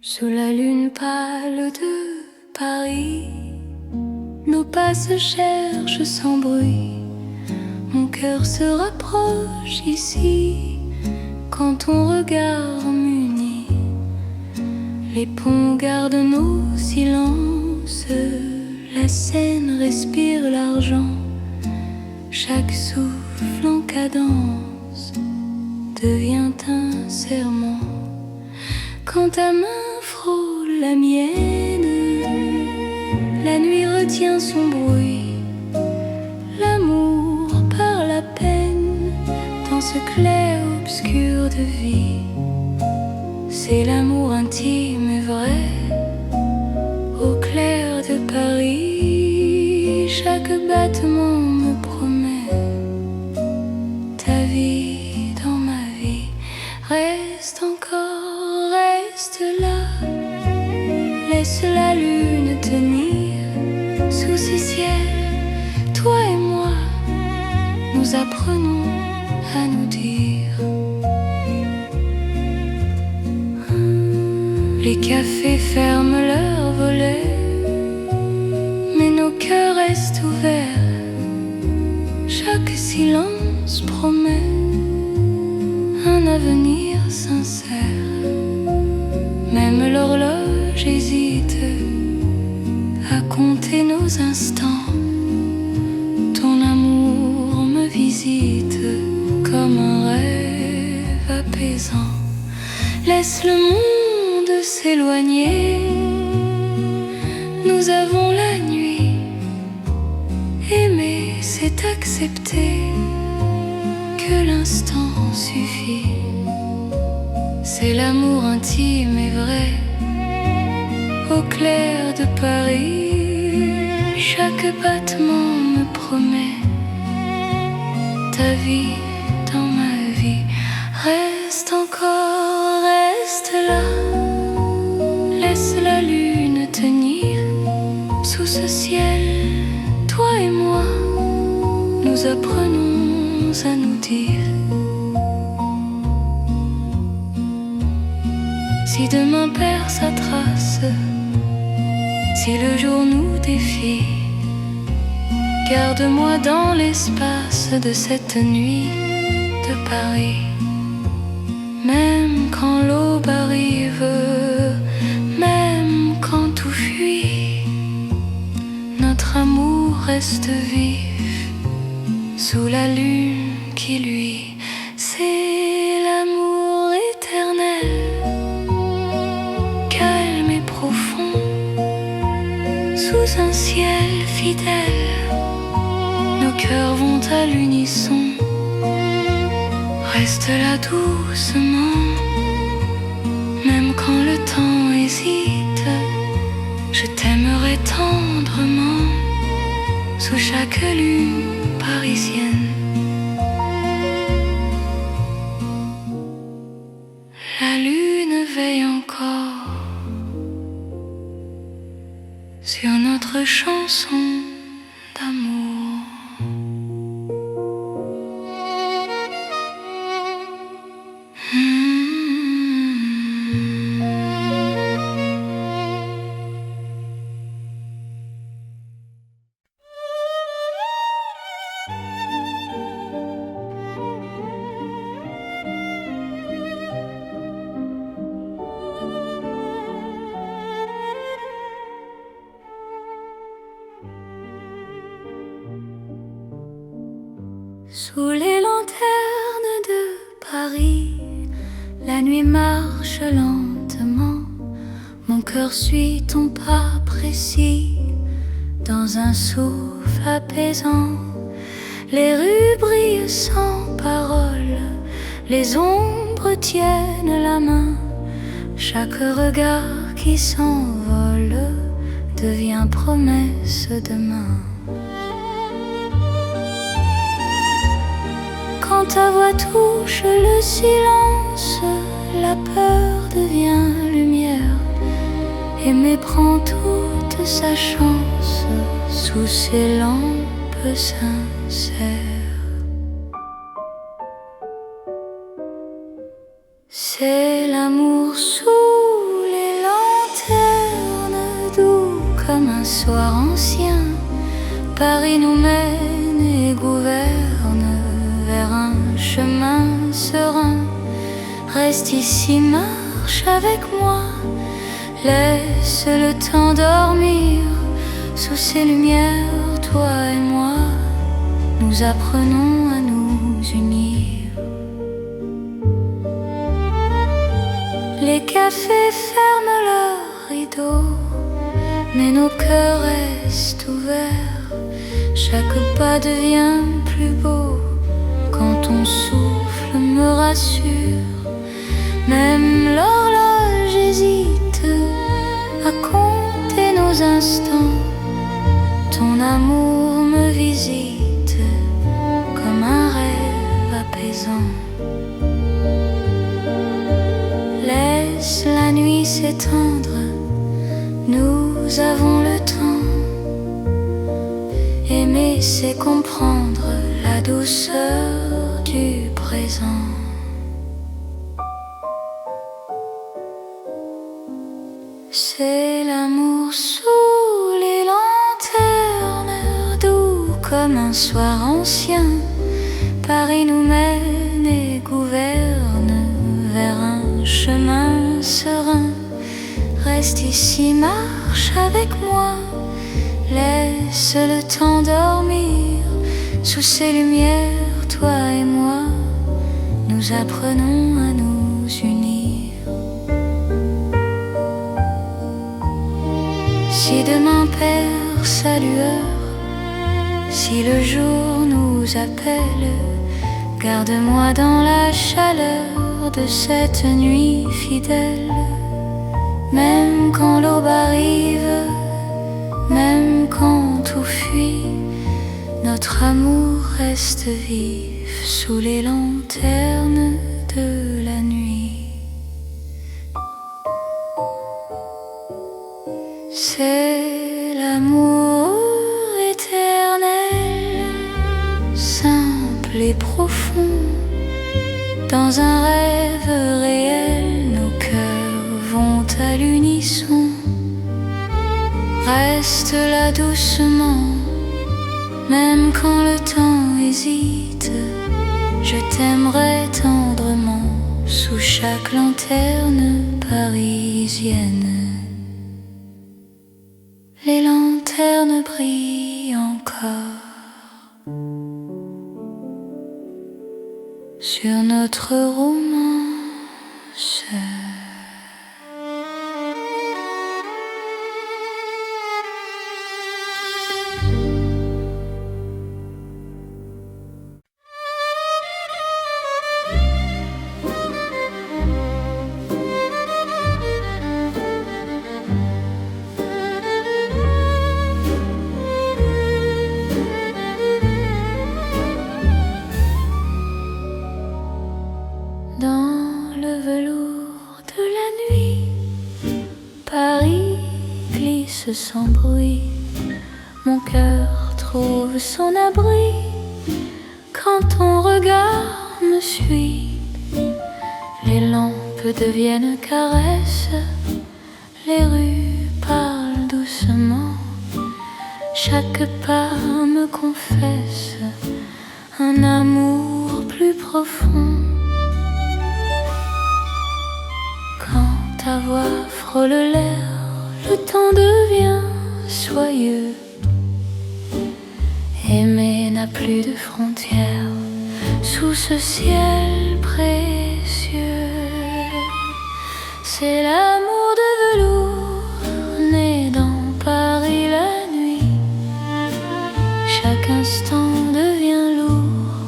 Sous la lune pâle de Paris, nos pas se cherchent sans bruit. Mon cœur se rapproche ici quand ton regard m'unit. Les ponts gardent nos silences, la Seine respire l'argent. Chaque souffle en cadence devient un serment. Quand ta main frôle la mienne, la nuit retient son bruit. L'amour par la peine dans ce clair-obscur de vie. C'est l'amour intime et vrai au clair de Paris. Chaque battement me promet ta vie dans ma vie. Reste encore, reste là. Laisse la lune tenir sous ces ciels. Toi et moi, nous apprenons à nous dire. Les cafés ferment leurs volets, mais nos cœurs restent ouverts. Chaque silence promet un avenir sincère. Même l'horloge hésite à compter nos instants. Ton amour me visite comme un rêve Laisse le monde s'éloigner. Nous avons la nuit. Aimer, c'est accepter que l'instant suffit. C'est l'amour intime et vrai. Au clair de Paris, chaque battement me promet ta vie dans ma vie. Reste encore, reste là. Laisse la lune tenir sous ce ciel. Toi et moi, nous apprenons à nous dire. Si demain perd sa trace, si le jour nous défie, garde-moi dans l'espace de cette nuit de Paris. Même quand l'aube arrive, même quand tout fuit, notre amour reste vif sous la lune qui luit. C'est l'amour éternel, calme et profond, sous un ciel fidèle. Nos cœurs vont à l'unisson. Reste là doucement, même quand le temps hésite. Je t'aimerai tendrement, sous chaque lune parisienne. La lune veille encore sur notre chanson d'amour. Sous les lanternes de Paris, la nuit marche lentement. Mon cœur suit ton pas précis, dans un souffle apaisant. Les rues brillent sans parole, les ombres tiennent la main. Chaque regard qui s'envole devient promesse demain. Quand ta voix touche le silence, la peur devient lumière. Aimer prend toute sa chance sous ces lampes sincères. C'est l'amour sous les lanternes, doux comme un soir ancien. Paris nous mène et gouverne vers un chemin serein. Reste ici, marche avec moi. Laisse le temps dormir. Sous ces lumières, toi et moi, nous apprenons à nous unir. Les cafés ferment leurs rideaux, mais nos cœurs restent ouverts. Chaque pas devient plus beau quand ton souffle me rassure. Même l'horloge hésite à compter nos instants. Ton amour me visite comme un rêve apaisant. Laisse la nuit s'étendre, nous avons le temps. Aimer, c'est comprendre la douceur du présent. C'est l'amour sous les lanternes, doux comme un soir ancien. Paris nous mène et gouverne vers un chemin serein. Reste ici, marche avec moi. Laisse le temps dormir. Sous ces lumières, toi et moi, nous apprenons à nous unir. Si demain perd sa lueur, si le jour nous appelle, garde-moi dans la chaleur de cette nuit fidèle. Même quand l'aube arrive, même quand tout fuit, notre amour reste vif sous les lanternes de la nuit. C'est l'amour éternel, simple et profond. Dans un rêve réel, nos cœurs vont à l'unisson. Reste là doucement, même quand le temps hésite. Je t'aimerai tendrement sous chaque lanterne parisienne. Les lanternes brillent encore sur notre romance. Dans le velours de la nuit, Paris glisse sans bruit. Mon cœur trouve son abri quand ton regard me suit. Les lampes deviennent caresses, les rues parlent doucement. Chaque pas me confesse un amour plus profond. Quand ta voix frôle l'air, le temps devient soyeux. Aimer n'a plus de frontières sous ce ciel précieux. C'est l'amour de velours né dans Paris la nuit. Chaque instant devient lourd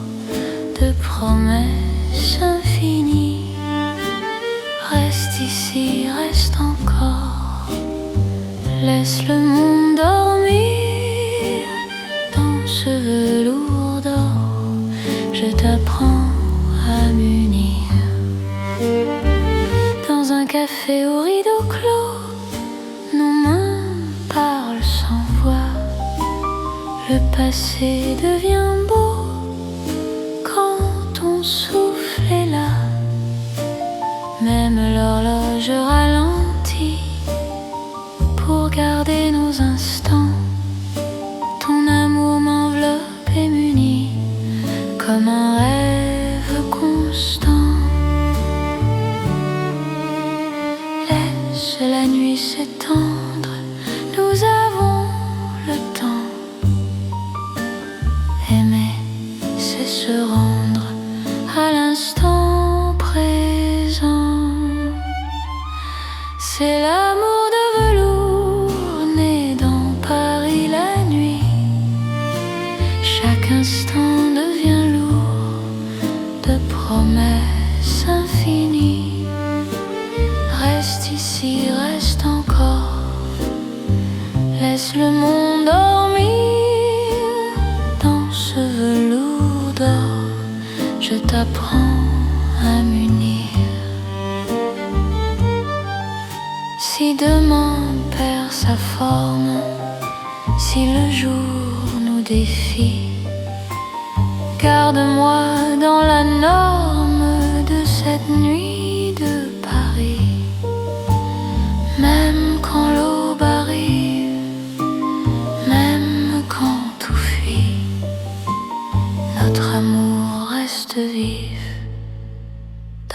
de promesses infinies. Reste ici, reste encore, laisse le monde dormir. Dans ce velours d'or, je t'apprends à m'unir. Dans un café au rideau clos, nos mains parlent sans voix. Le passé devient beau quand ton souffle est là. Même l'horloge ralentit pour garder nos instants. Ton amour m'enveloppe et m'unit comme un rêve constant. Laisse la nuit s'étendre, nous avons le temps. Aimer, c'est se rendre à l'instant présent. C'est l'amour de velours né dans Paris la nuit. Chaque instant devient lourd de promesses infinies. Reste ici, reste encore, laisse le monde dormir. Dans ce velours d'or, je t'apprends à m'unir. Si demain perd sa forme, si le jour nous défie, garde-moi dans la norme de cette nuit de Paris. Même quand l'aube arrive, même quand tout fuit, notre amour reste vif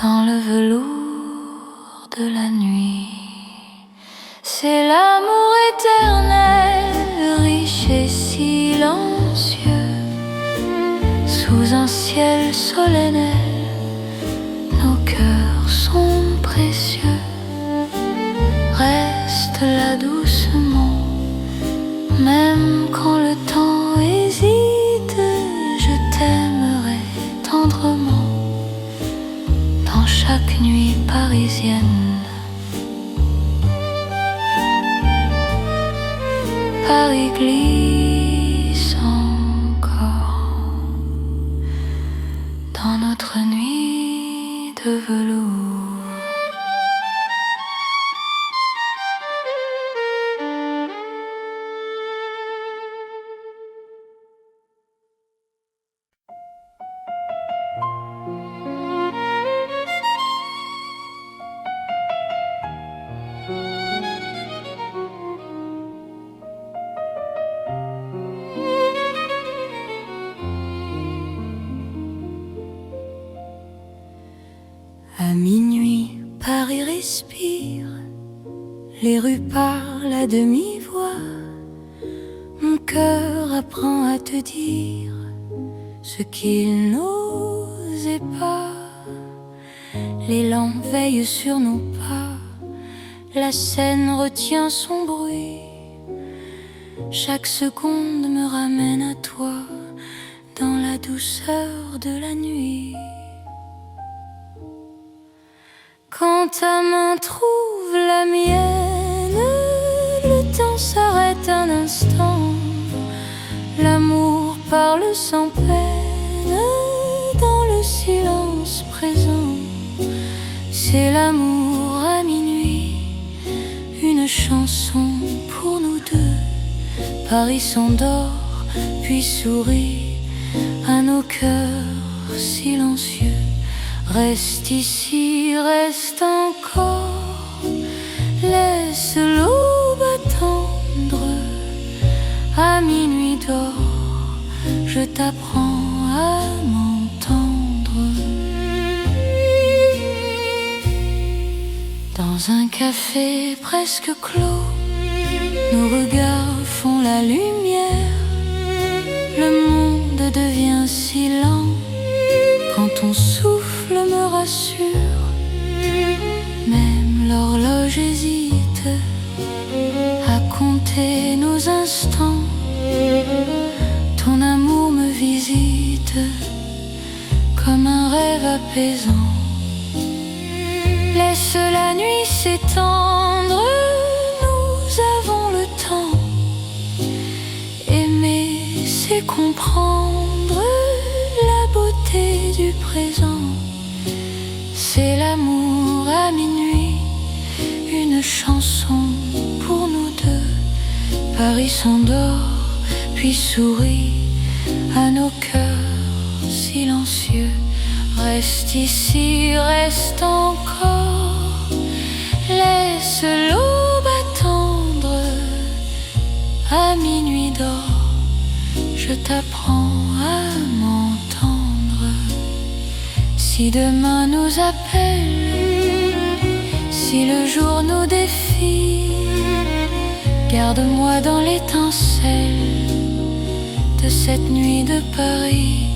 dans le velours de la nuit. C'est l'amour éternel, riche et silencieux. Sous un ciel solennel, nos cœurs sont précieux. Reste là doucement, glisse encore dans notre nuit de velours. À minuit, Paris respire, les rues parlent à demi-voix. Mon cœur apprend à te dire ce qu'il n'osait pas. Les lampes veillent sur nos pas, la scène retient son bruit. Chaque seconde me ramène à toi, dans la douceur de la nuit. Quand ta main trouve la mienne, le temps s'arrête un instant. L'amour parle sans peine dans le silence présent. C'est l'amour à minuit, une chanson pour nous deux. Paris s'endort puis sourit à nos cœurs silencieux. Reste ici, reste encore, laisse l'aube attendre. À minuit d'or, je t'apprends à m'entendre. Dans un café presque clos, nos regards font la lumière. Le monde devient si lent quand ton souffle me rassure. Même l'horloge hésite à compter nos instants. Ton amour me visite comme un rêve apaisant. Laisse la nuit s'étendre, nous avons le temps. Aimer, c'est comprendre la beauté du présent. C'est l'amour à minuit, une chanson pour nous deux. Paris s'endort puis sourit à nos cœurs silencieux. Reste ici, reste encore, laisse l'aube attendre. À minuit d'or, je t'apprends à m'entendre. Si demain nous appelle, si le jour nous défie, garde-moi dans l'étincelle de cette nuit de Paris.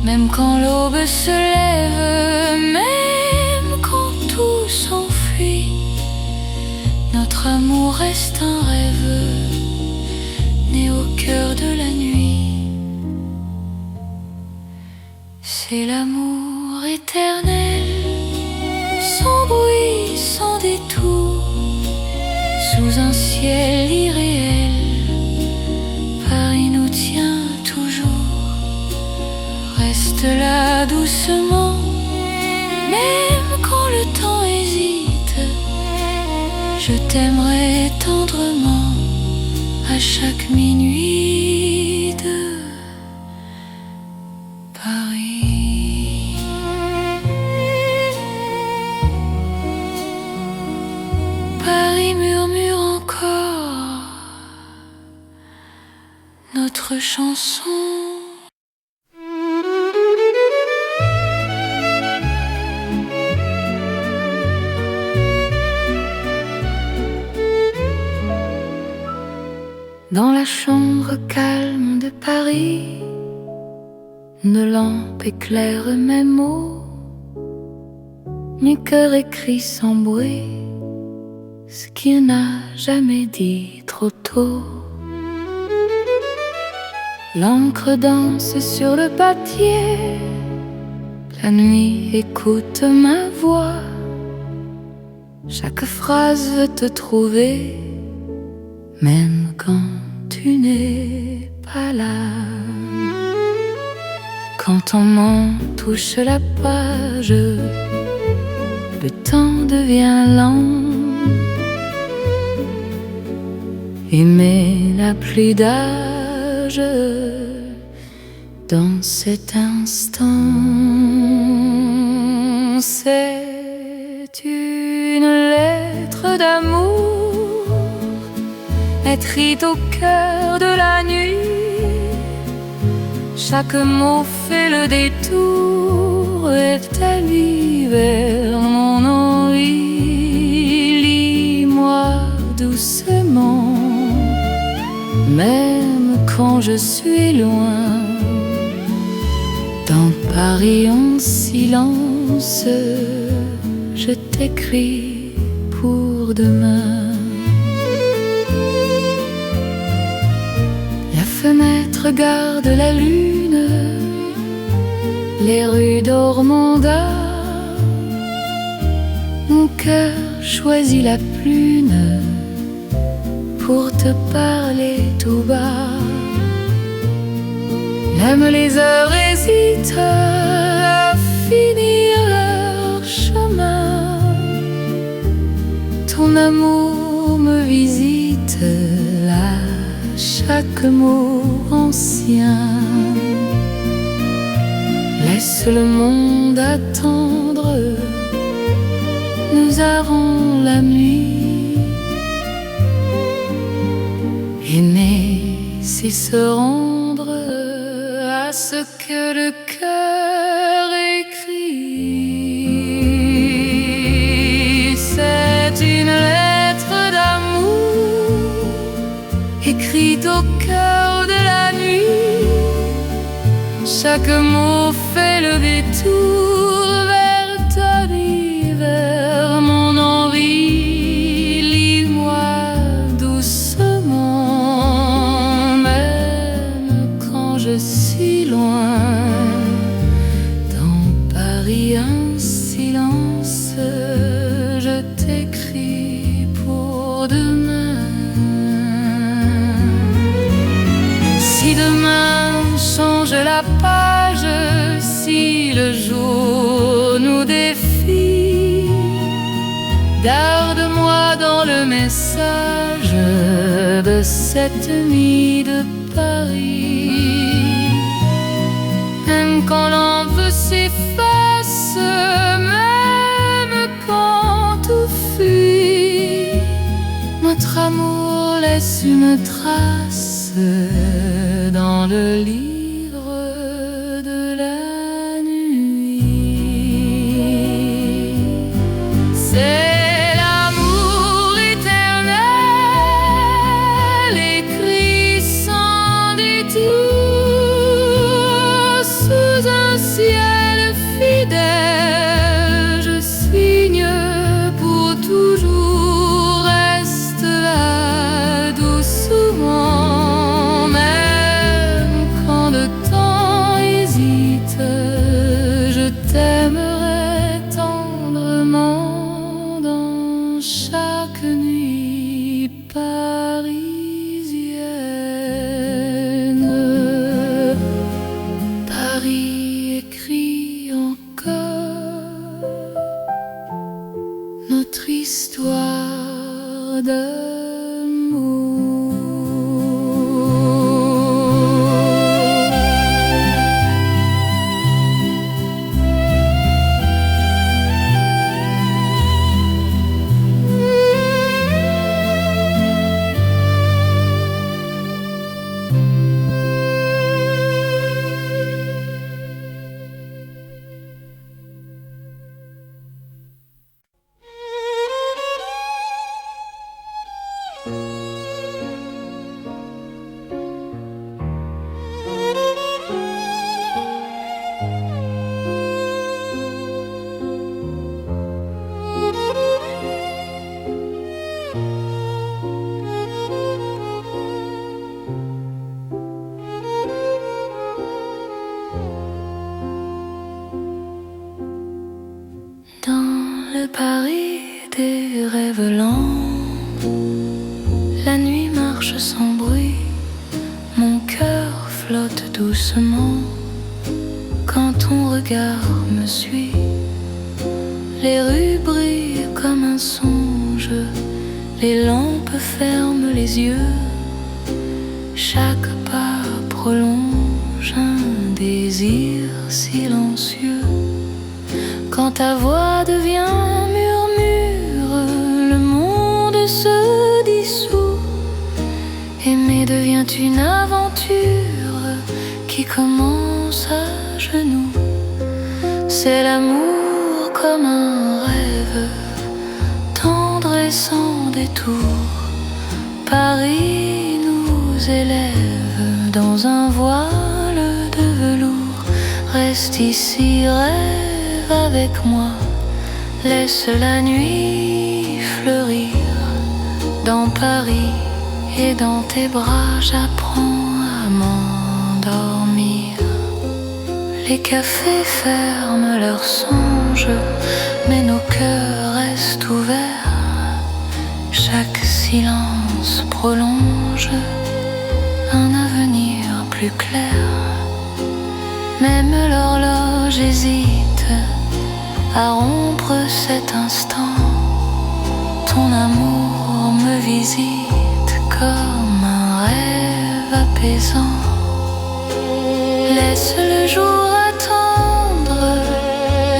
Même quand l'aube se lève, même quand tout s'enfuit, notre amour reste un rêve né au cœur de la nuit. C'est l'amour éternel, sans bruit, sans détour, sous un ciel irréel. Paris nous tient toujours. Reste là doucement, même quand le temps hésite. Je t'aimerai tendrement à chaque minuit de Paris. Paris murmure encore notre chanson. Dans la chambre calme de Paris, une lampe éclaire mes mots. Mon cœur écrit sans bruit ce qu'il n'a jamais dit trop tôt. L'encre danse sur le papier, la nuit écoute ma voix. Chaque phrase veut te trouver, même quand tu n'es pas là. Quand ton main touche la page, le temps devient lent. Aimer n'a plus d'âge dans cet instant. C'est une lettre d'amour écrite au cœur de la nuit. Chaque mot fait le détour et t'allie vers mon envie. Lis-moi doucement, même quand je suis loin. Dans Paris en silence, je t'écris pour demain. La fenêtre garde la lune, les rues d'Ormanda. Mon cœur choisit la prune pour te parler tout bas. Même les heures hésitent à finir leur chemin. Ton amour me visite à chaque mot ancien. Laisse le monde attendre, nous avons la nuit. Aimer, c'est se rendre à ce que le cœur écrit. C'est une lettre d'amour écrite au cœur de la nuit. Chaque mot fait le détour vers ta vie, vers mon envie. Lis-moi doucement, même quand je suis loin. Dans Paris un silence, je t'écris pour demain. Si demain change la page, si le jour nous défie, garde-moi dans le message de cette nuit de Paris. Même quand l'envie s'efface, même quand tout fuit, notre amour laisse une trace dans le livre de la nuit. C'est l'amour éternel écrit sans détour sous un ciel fidèle. Je signe pour toujours, reste là doucement. Même quand le temps hésite, je t'aimerai tendrement dans chaque nuit parisienne. Paris écrit encore notre histoire d'amour. Paris des rêves lents, la nuit m'a marche sans bruit, mon cœur flotte doucement quand ton regard me suit. Les rues brillent comme un songe, les lampes ferment les yeux, chaque pas prolonge un désir silencieux. Quand ta voix devient murmure, le monde se dissout. Aimer devient une aventure qui commence à genoux. C'est l'amour comme un rêve, tendre et sans détour. Paris nous élève dans un voile de velours. Reste ici, rêve avec moi, laisse la nuit fleurir. Dans Paris et dans tes bras, j'apprends à m'endormir. Les cafés ferment leurs songes, mais nos cœurs restent ouverts. Chaque silence prolonge un avenir plus clair. Même l'horloge hésite à rompre cet instant. Ton amour me visite comme un rêve apaisant. Laisse le jour attendre,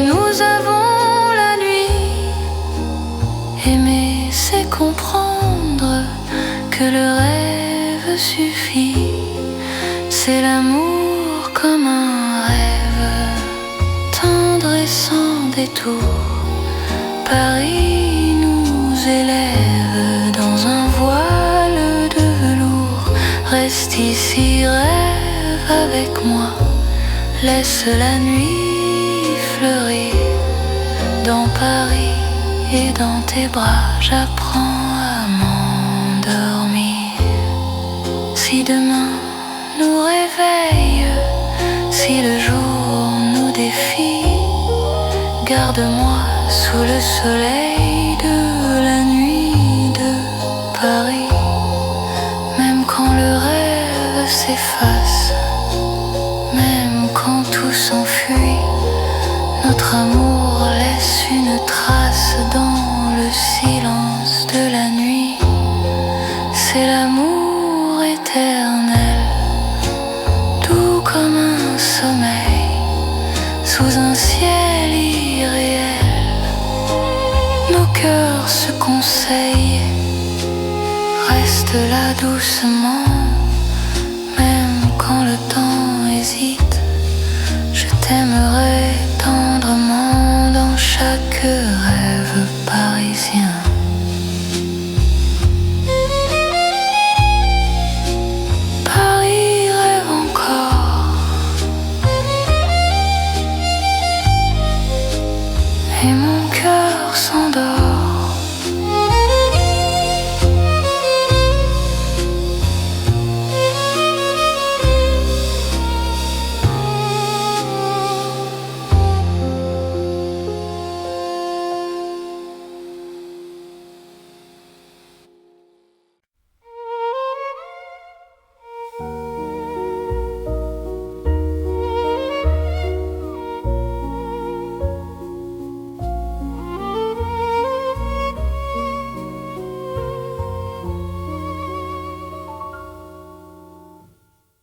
nous avons la nuit. Aimer, c'est comprendre que le rêve suffit. C'est l'amour comme un rêve, tendre et sans détour. Paris nous élève dans un voile de velours. Reste ici, rêve avec moi, laisse la nuit fleurir. Dans Paris et dans tes bras, j'apprends à m'endormir. Si demain nous réveille, si le jour nous défie, garde-moi sous le soleil de la nuit de Paris. Même quand le rêve s'efface, même quand tout s'enfuit, notre amour laisse une trace dans le silence de la nuit. C'est l'amour éternel, doux comme un sommeil, sous un ciel irréel. Nos cœurs se conseillent, reste là doucement. Même quand le temps hésite, je t'aimerai tendrement dans chaque rêve parisien. Paris rêve encore, et mon cœur s'endort.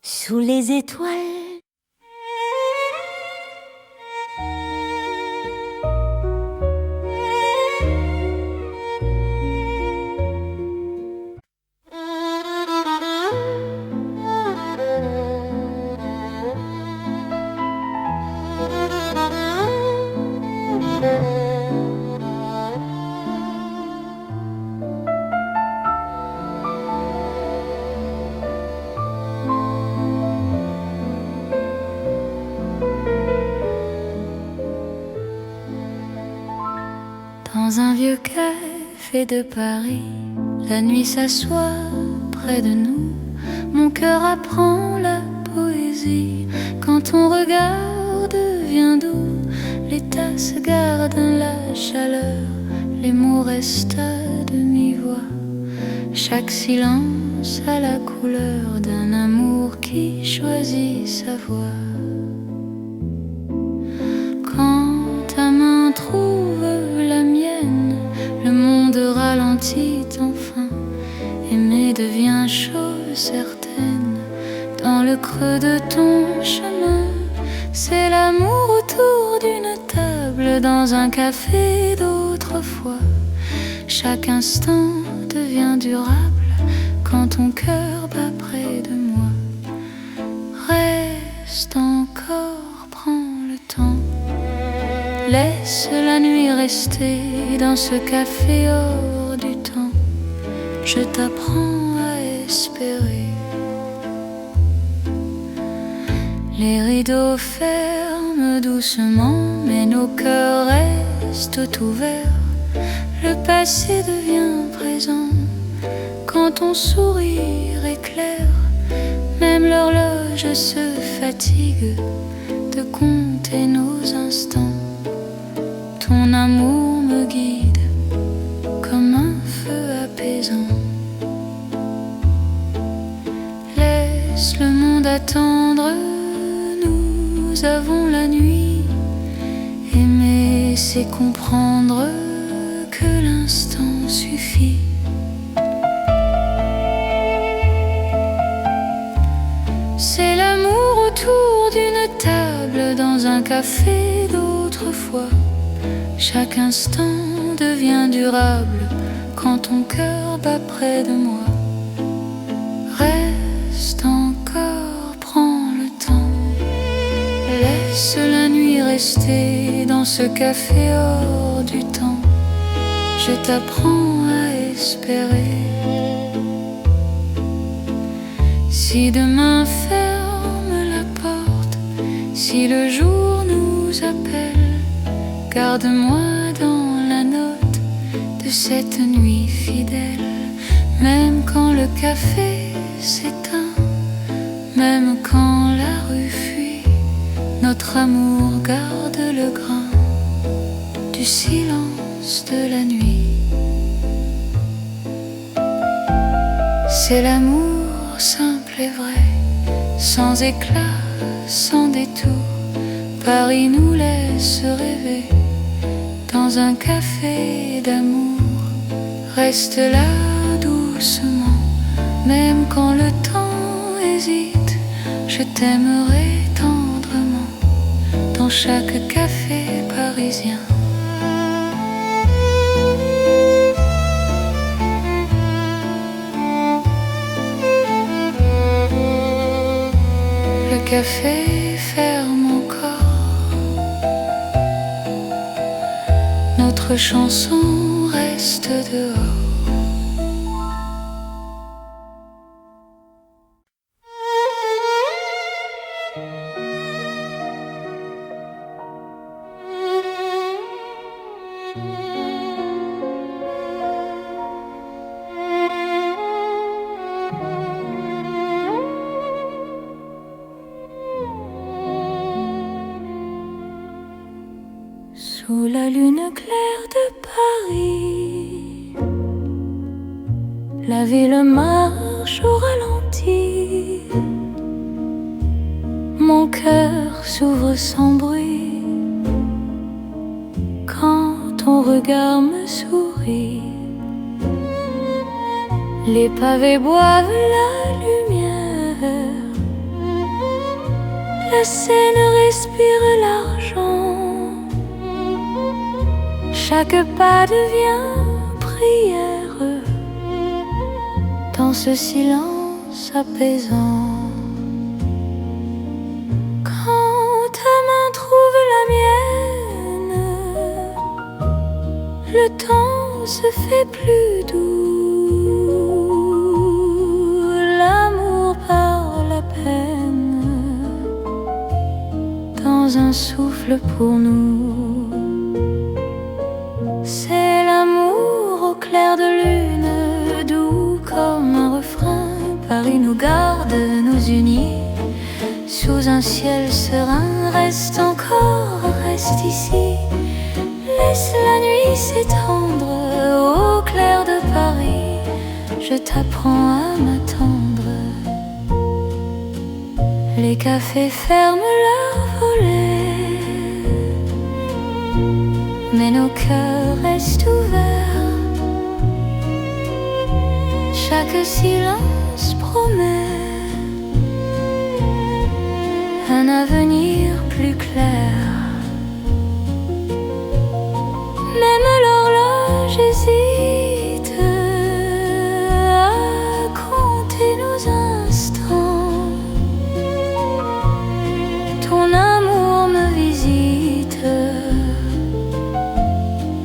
Sous les étoiles, dans un vieux café de Paris, la nuit s'assoit près de nous. Mon cœur apprend la poésie quand ton regard devient doux. Les tasses gardent la chaleur, les mots restent à demi-voix. Chaque silence a la couleur d'un amour qui choisit sa voie. Quand ta main trouve la mienne, le monde ralentit enfin. Aimer devient chose certaine. Dans le creux de ton chemin, c'est l'amour autour d'une table dans un café d'autrefois. Chaque instant devient durable quand ton cœur bat près de moi. Reste encore, prends le temps. Laisse la nuit rester dans ce café hors du temps. Je t'apprends à espérer. Les rideaux ferment doucement, mais nos cœurs restent ouverts. Le passé devient présent quand ton sourire éclaire. Même l'horloge se fatigue de compter nos instants. Ton amour me guide comme un feu apaisant. Laisse le monde attendre, nous avons la nuit. Aimer, c'est comprendre que l'instant suffit. C'est l'amour autour d'une table dans un café d'autrefois. Chaque instant devient durable quand ton cœur bat près de moi. Reste encore, prends le temps. Laisse la nuit rester dans ce café hors du temps. Je t'apprends à espérer. Si demain ferme la porte, si le jour nous appelle, garde-moi dans la note de cette nuit fidèle. Même quand le café s'éteint, même quand la rue fuit, notre amour garde le grain du silence de la nuit. C'est l'amour simple et vrai, sans éclat, sans détour. Paris nous laisse rêver dans un café d'amour. Reste là doucement, même quand le temps hésite. Je t'aimerai tendrement dans chaque café parisien. Le café ferme encore, notre chanson reste dehors. Sous la lune claire de Paris, la ville marche au ralenti. Mon cœur s'ouvre sans bruit quand ton regard me sourit. Les pavés boivent la lumière, la Seine respire l'argent. Chaque pas devient prière dans ce silence apaisant. Quand ta main trouve la mienne, le temps se fait plus doux. L'amour par la peine dans un souffle pour nous. C'est l'amour au clair de lune, doux comme un refrain. Paris nous garde, nous unit sous un ciel serein. Reste encore, reste ici. Laisse la nuit s'étendre au clair de Paris. je t'apprends à m'attendre. Les cafés ferment leurs volets, mais nos cœurs restent ouverts. Chaque silence promet un avenir plus clair. Même l'horloge hésite à compter nos instants. Ton amour me visite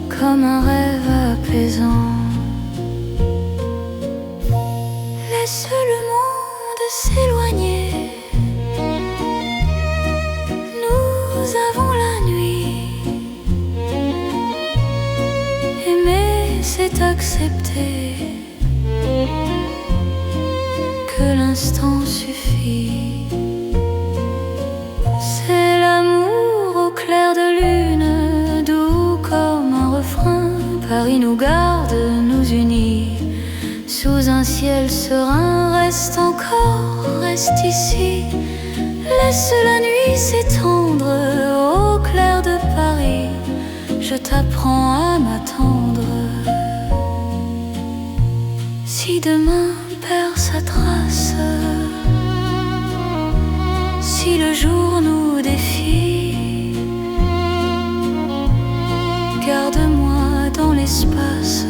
comme un rêve apaisant. Laisse le monde s'éloigner, nous avons la nuit. Aimer, c'est accepter que l'instant suffit. C'est l'amour au clair de lune, doux comme un refrain. Paris nous garde, nous unit. Sous un ciel serein, reste encore, reste ici. Laisse la nuit s'étendre au clair de Paris. Je t'apprends à m'attendre. Si demain perd sa trace, si le jour nous défie, garde-moi dans l'espace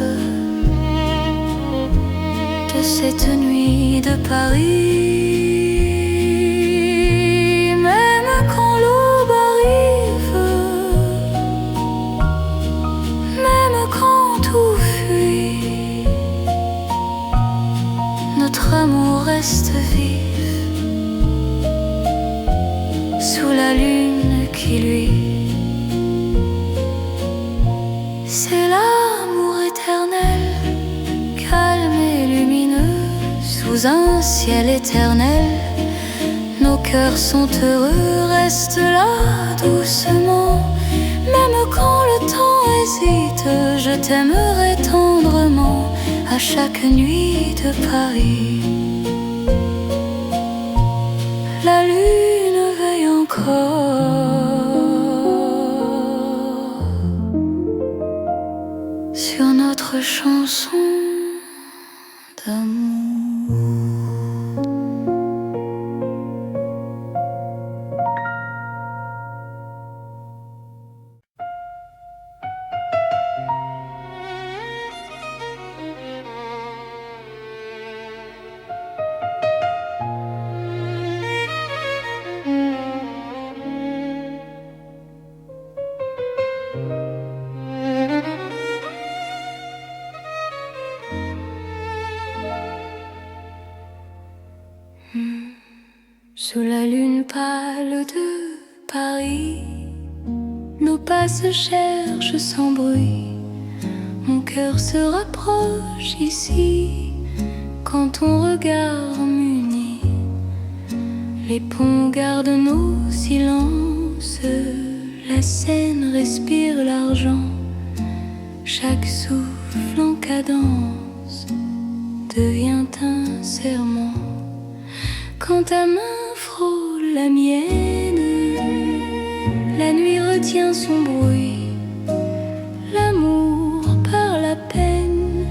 de cette nuit de Paris. Même quand l'aube arrive, même quand tout fuit, notre amour reste vif sous la lune qui luit. C'est l'amour éternel, calme et lumineux, sous un ciel éternel. Nos cœurs sont heureux, reste là doucement. Même quand le temps hésite, je t'aimerai tendrement à chaque nuit de Paris. La lune veille encore sur notre chanson d'amour. Sous la lune pâle de Paris, nos pas se cherchent sans bruit. Mon cœur se rapproche ici quand ton regard m'unit. Les ponts gardent nos silences, la Seine respire l'argent. Chaque souffle en cadence devient un serment. Quand ta main frôle la mienne, la nuit retient son bruit. L'amour parle à peine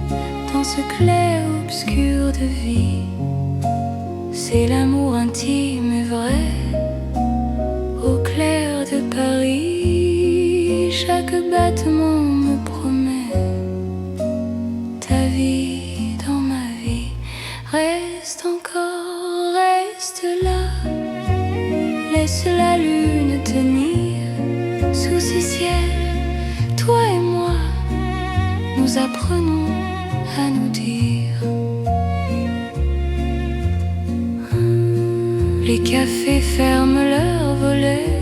dans ce clair-obscur de vie. C'est l'amour intime et vrai au clair de Paris. Chaque battement me promet ta vie dans ma vie. Reste encore, reste là. Laisse la lune tenir sous ces ciels. Toi et moi, nous apprenons à nous dire. Les cafés ferment leurs volets,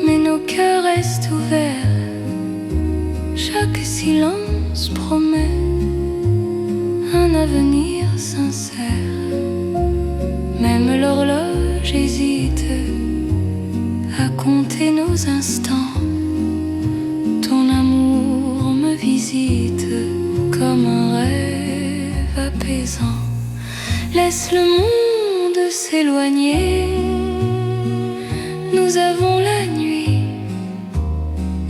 mais nos cœurs restent ouverts. Chaque silence promet un avenir sincère. Même l'horloge hésite à compter nos instants. Ton amour me visite comme un rêve présent. Laisse le monde s'éloigner. Nous avons la nuit.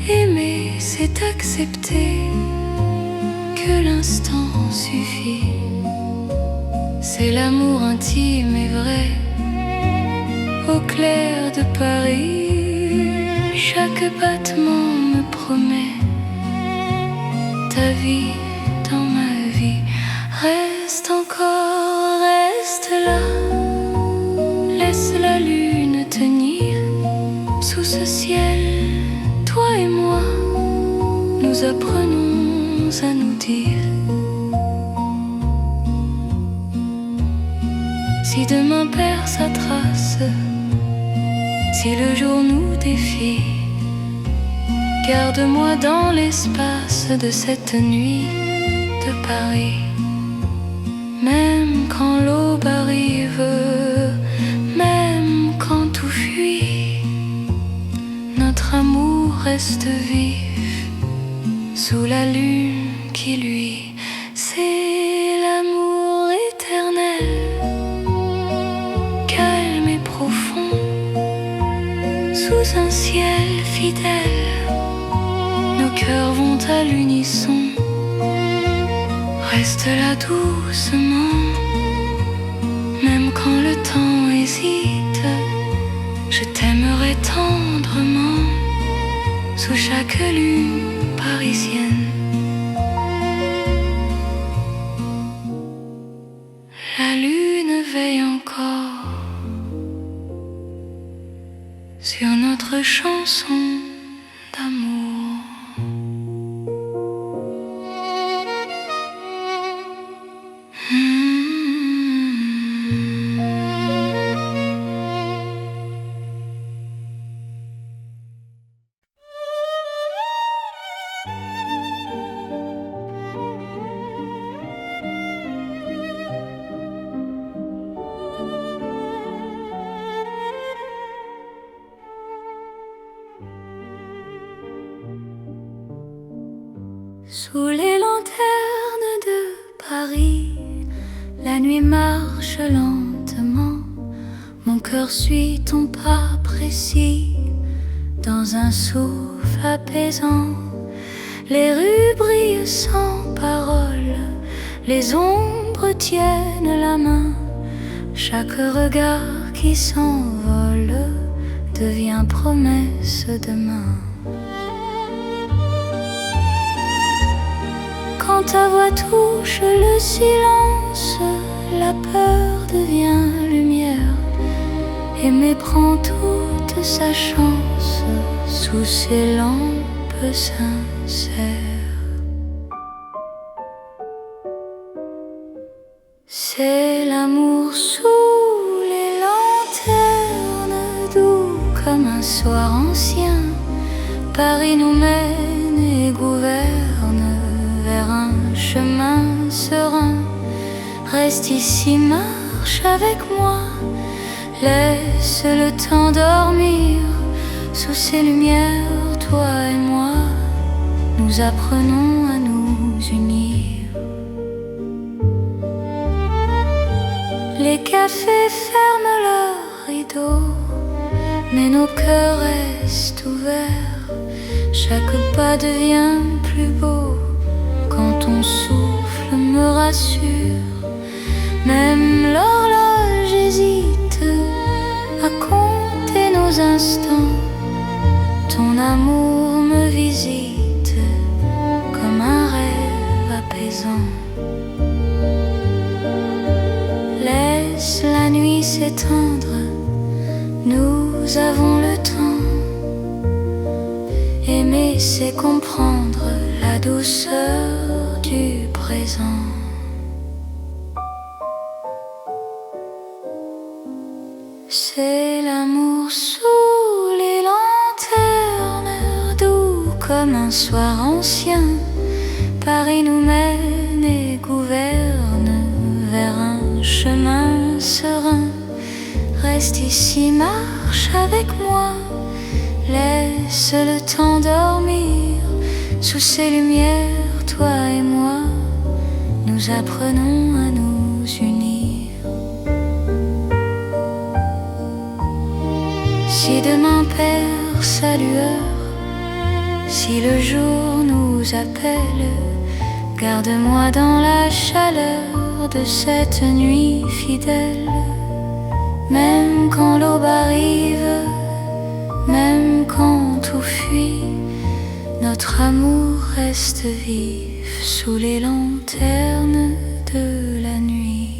Aimer, c'est accepter que l'instant suffit. C'est l'amour intime et vrai. Au clair de Paris, chaque battement me promet ta vie dans ma vie. Reste encore, reste là. Laisse la lune tenir sous ce ciel. Toi et moi, nous apprenons à nous dire. Si demain perd sa trace, si le jour nous défie, garde-moi dans l'espace de cette nuit de Paris. Même quand l'aube arrive, même quand tout fuit, notre amour reste vif sous la lune qui luit. C'est l'amour éternel, calme et profond, sous un ciel fidèle. Nos cœurs vont à l'unisson. Reste là doucement, même quand le temps hésite. Je t'aimerai tendrement sous chaque lune parisienne. La lune veille encore sur notre chanson d'amour. Sous les lanternes de Paris, la nuit marche lentement. Mon cœur suit ton pas précis dans un souffle apaisant. Les rues brillent sans parole, les ombres tiennent la main. Chaque regard qui s'envole devient promesse demain. Quand ta voix touche le silence, la peur devient lumière. Aimer prend toute sa chance sous ces lampes sincères. C'est l'amour sous les lanternes, doux comme un soir ancien. Paris nous mène et gouverne vers un chemin serein. Reste ici, marche avec moi. Laisse le temps dormir. Sous ces lumières, toi et moi, nous apprenons à nous unir. Les cafés ferment leurs rideaux, mais nos cœurs restent ouverts. Chaque pas devient plus beau quand ton souffle me rassure. Même l'horloge hésite à compter nos instants. Ton amour me visite comme un rêve apaisant. Laisse la nuit s'étendre, nous avons le temps. Aimer, c'est comprendre la douceur du présent. C'est l'amour sous les lanternes, doux comme un soir ancien. Paris nous mène et gouverne vers un chemin serein. Reste ici, marche avec moi. Laisse le temps dormir. Sous ces lumières, toi et moi, nous apprenons à nous Si demain perd sa lueur, si le jour nous appelle, garde-moi dans la chaleur de cette nuit fidèle. Même quand l'aube arrive, même quand tout fuit, notre amour reste vif sous les lanternes de la nuit.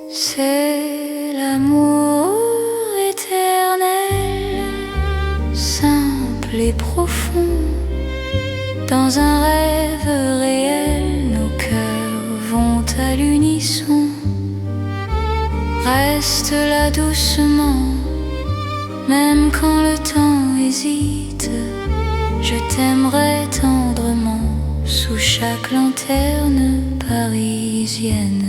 C'est l'amour éternel, simple et profond. Dans un rêve réel, nos cœurs vont à l'unisson. Reste là doucement, même quand le temps hésite. Je t'aimerai tendrement sous chaque lanterne parisienne.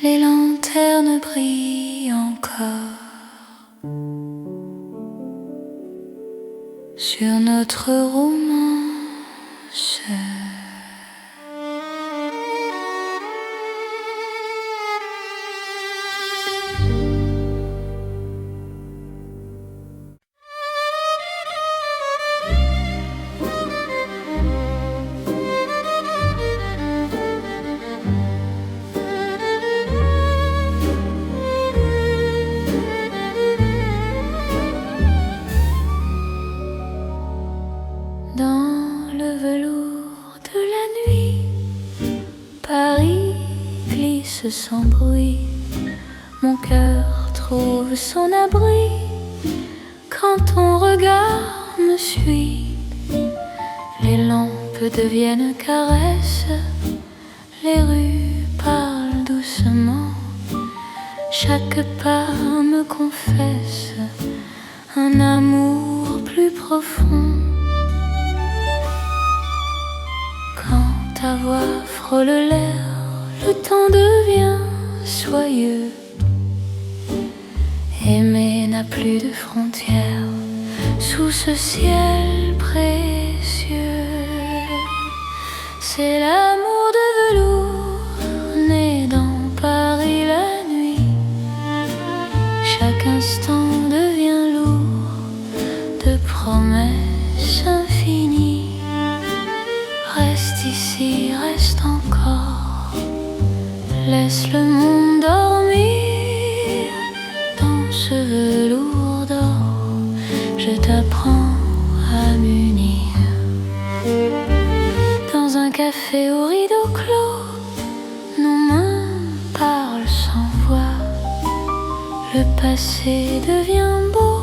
Les lanternes brillent encore sur notre romance. Dans le velours de la nuit, Paris glisse sans bruit. Mon cœur trouve son abri quand ton regard me suit. Les lampes deviennent caresses, les rues parlent doucement. Chaque pas me confesse un amour plus profond. Ta voix frôle l'air, le temps devient soyeux. Aimer n'a plus de frontières sous ce ciel précieux. C'est l'amour de velours né dans Paris la nuit. Chaque instant devient lourd de promesses infinies. Reste ici, reste encore, laisse le monde dormir. Dans ce velours d'or, je t'apprends à m'unir. Dans un café au rideau clos, nos mains parlent sans voix. Le passé devient beau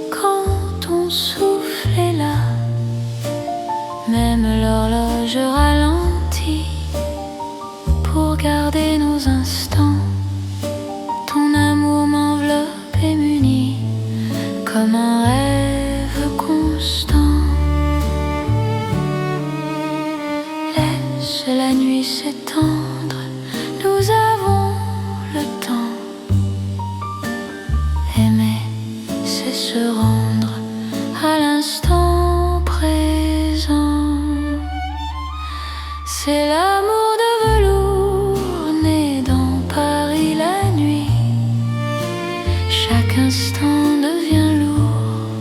quand ton souffle est là. Même l'horloge ralentit pour garder nos instants. Ton amour m'enveloppe et m'unit comme un rêve constant. Laisse la nuit s'étendre, nous avons le temps. Aimer, c'est se rendre à l'instant présent. C'est l'amour de velours né dans Paris la nuit. Chaque instant devient lourd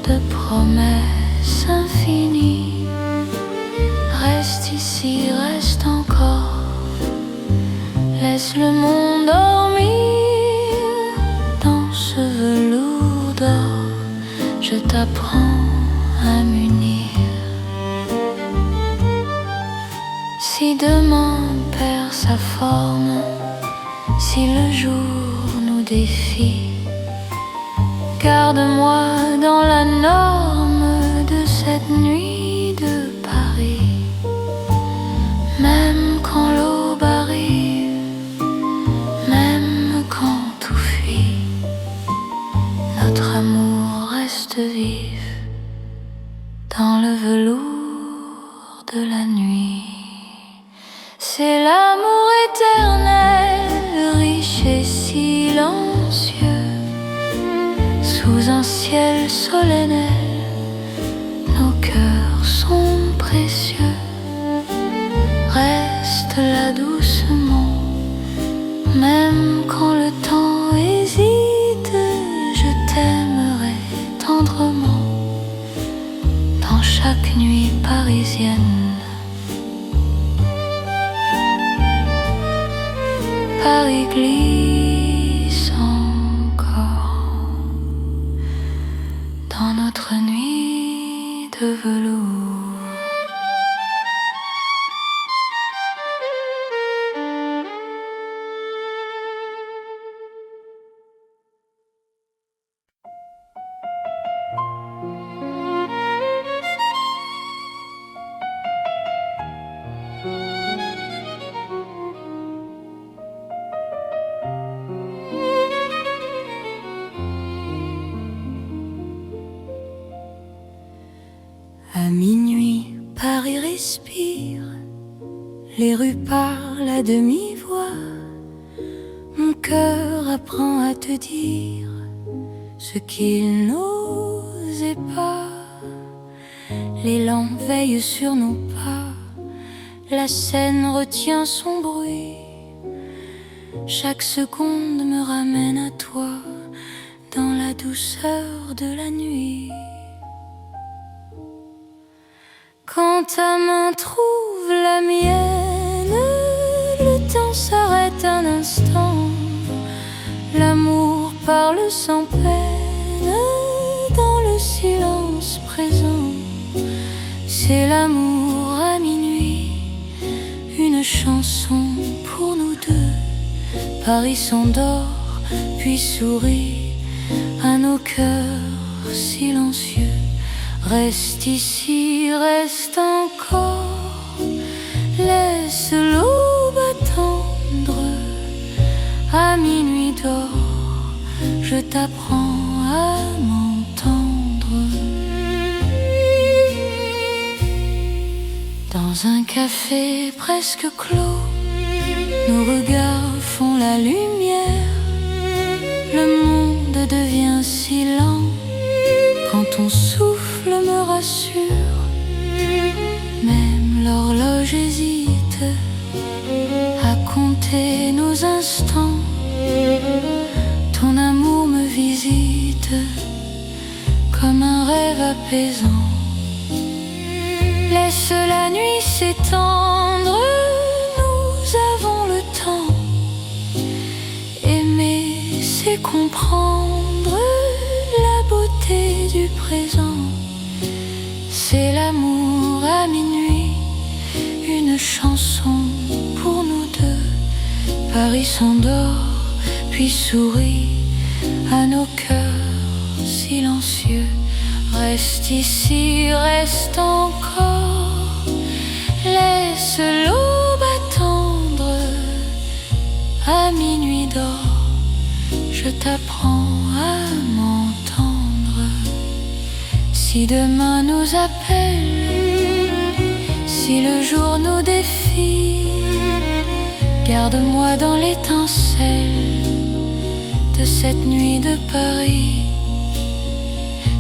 de promesses infinies. Reste ici, reste encore, laisse le monde dormir. Dans ce velours d'or, je t'apprends à m'unir. Si demain perd sa forme, si le jour nous défie, garde-moi dans la norme de cette nuit de Paris. Même quand l'aube arrive, même quand tout fuit, notre amour reste vif dans le velours de la nuit. C'est l'amour éternel, riche et silencieux. Sous un ciel solennel, nos cœurs sont précieux. Reste là doucement, chaque nuit parisienne. Paris glisse encore dans notre nuit de velours. À minuit, Paris respire, les rues parlent à demi-voix. Mon cœur apprend à te dire ce qu'il n'osait pas. Les lampes veillent sur nos pas, la scène retient son bruit. Chaque seconde me ramène à toi, dans la douceur de la nuit. Quand ta main trouve la mienne, le temps s'arrête un instant. L'amour parle sans peine, dans le silence présent. C'est l'amour à minuit, une chanson pour nous deux. Paris s'endort, puis sourit à nos cœurs silencieux. Reste ici, reste encore, laisse l'aube attendre. À minuit d'or, je t'apprends à m'entendre. Dans un café presque clos, nos regards font la lumière. Le monde devient si lent, quand ton souffle me rassure. Même l'horloge hésite à compter nos instants. Ton amour me visite comme un rêve apaisant. Laisse la nuit s'étendre, nous avons le temps. Aimer, c'est comprendre la beauté du présent. C'est l'amour à minuit, une chanson pour nous deux. Paris s'endort, puis sourit à nos cœurs silencieux. Reste ici, reste encore, laisse l'aube attendre. À minuit d'or, je t'apprends à m'entendre. Si demain nous appelle, si le jour nous défie, garde-moi dans l'étincelle de cette nuit de Paris.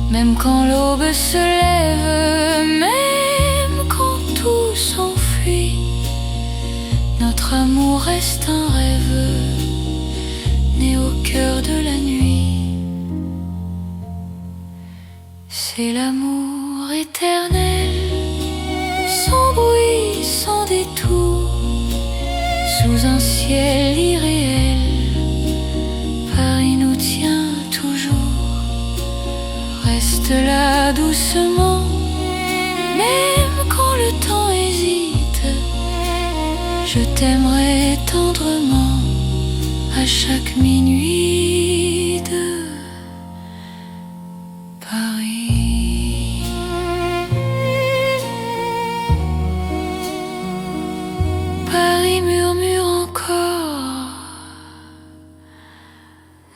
Même quand l'aube se lève, même quand tout s'enfuit, notre amour reste un rêve né au cœur de la nuit. C'est l'amour éternel, sans bruit, sans détour, sous un ciel irréel. Paris nous tient toujours. Reste là doucement, même quand le temps hésite. Je t'aimerai tendrement à chaque minuit de Paris. Paris murmure encore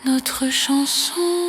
notre chanson.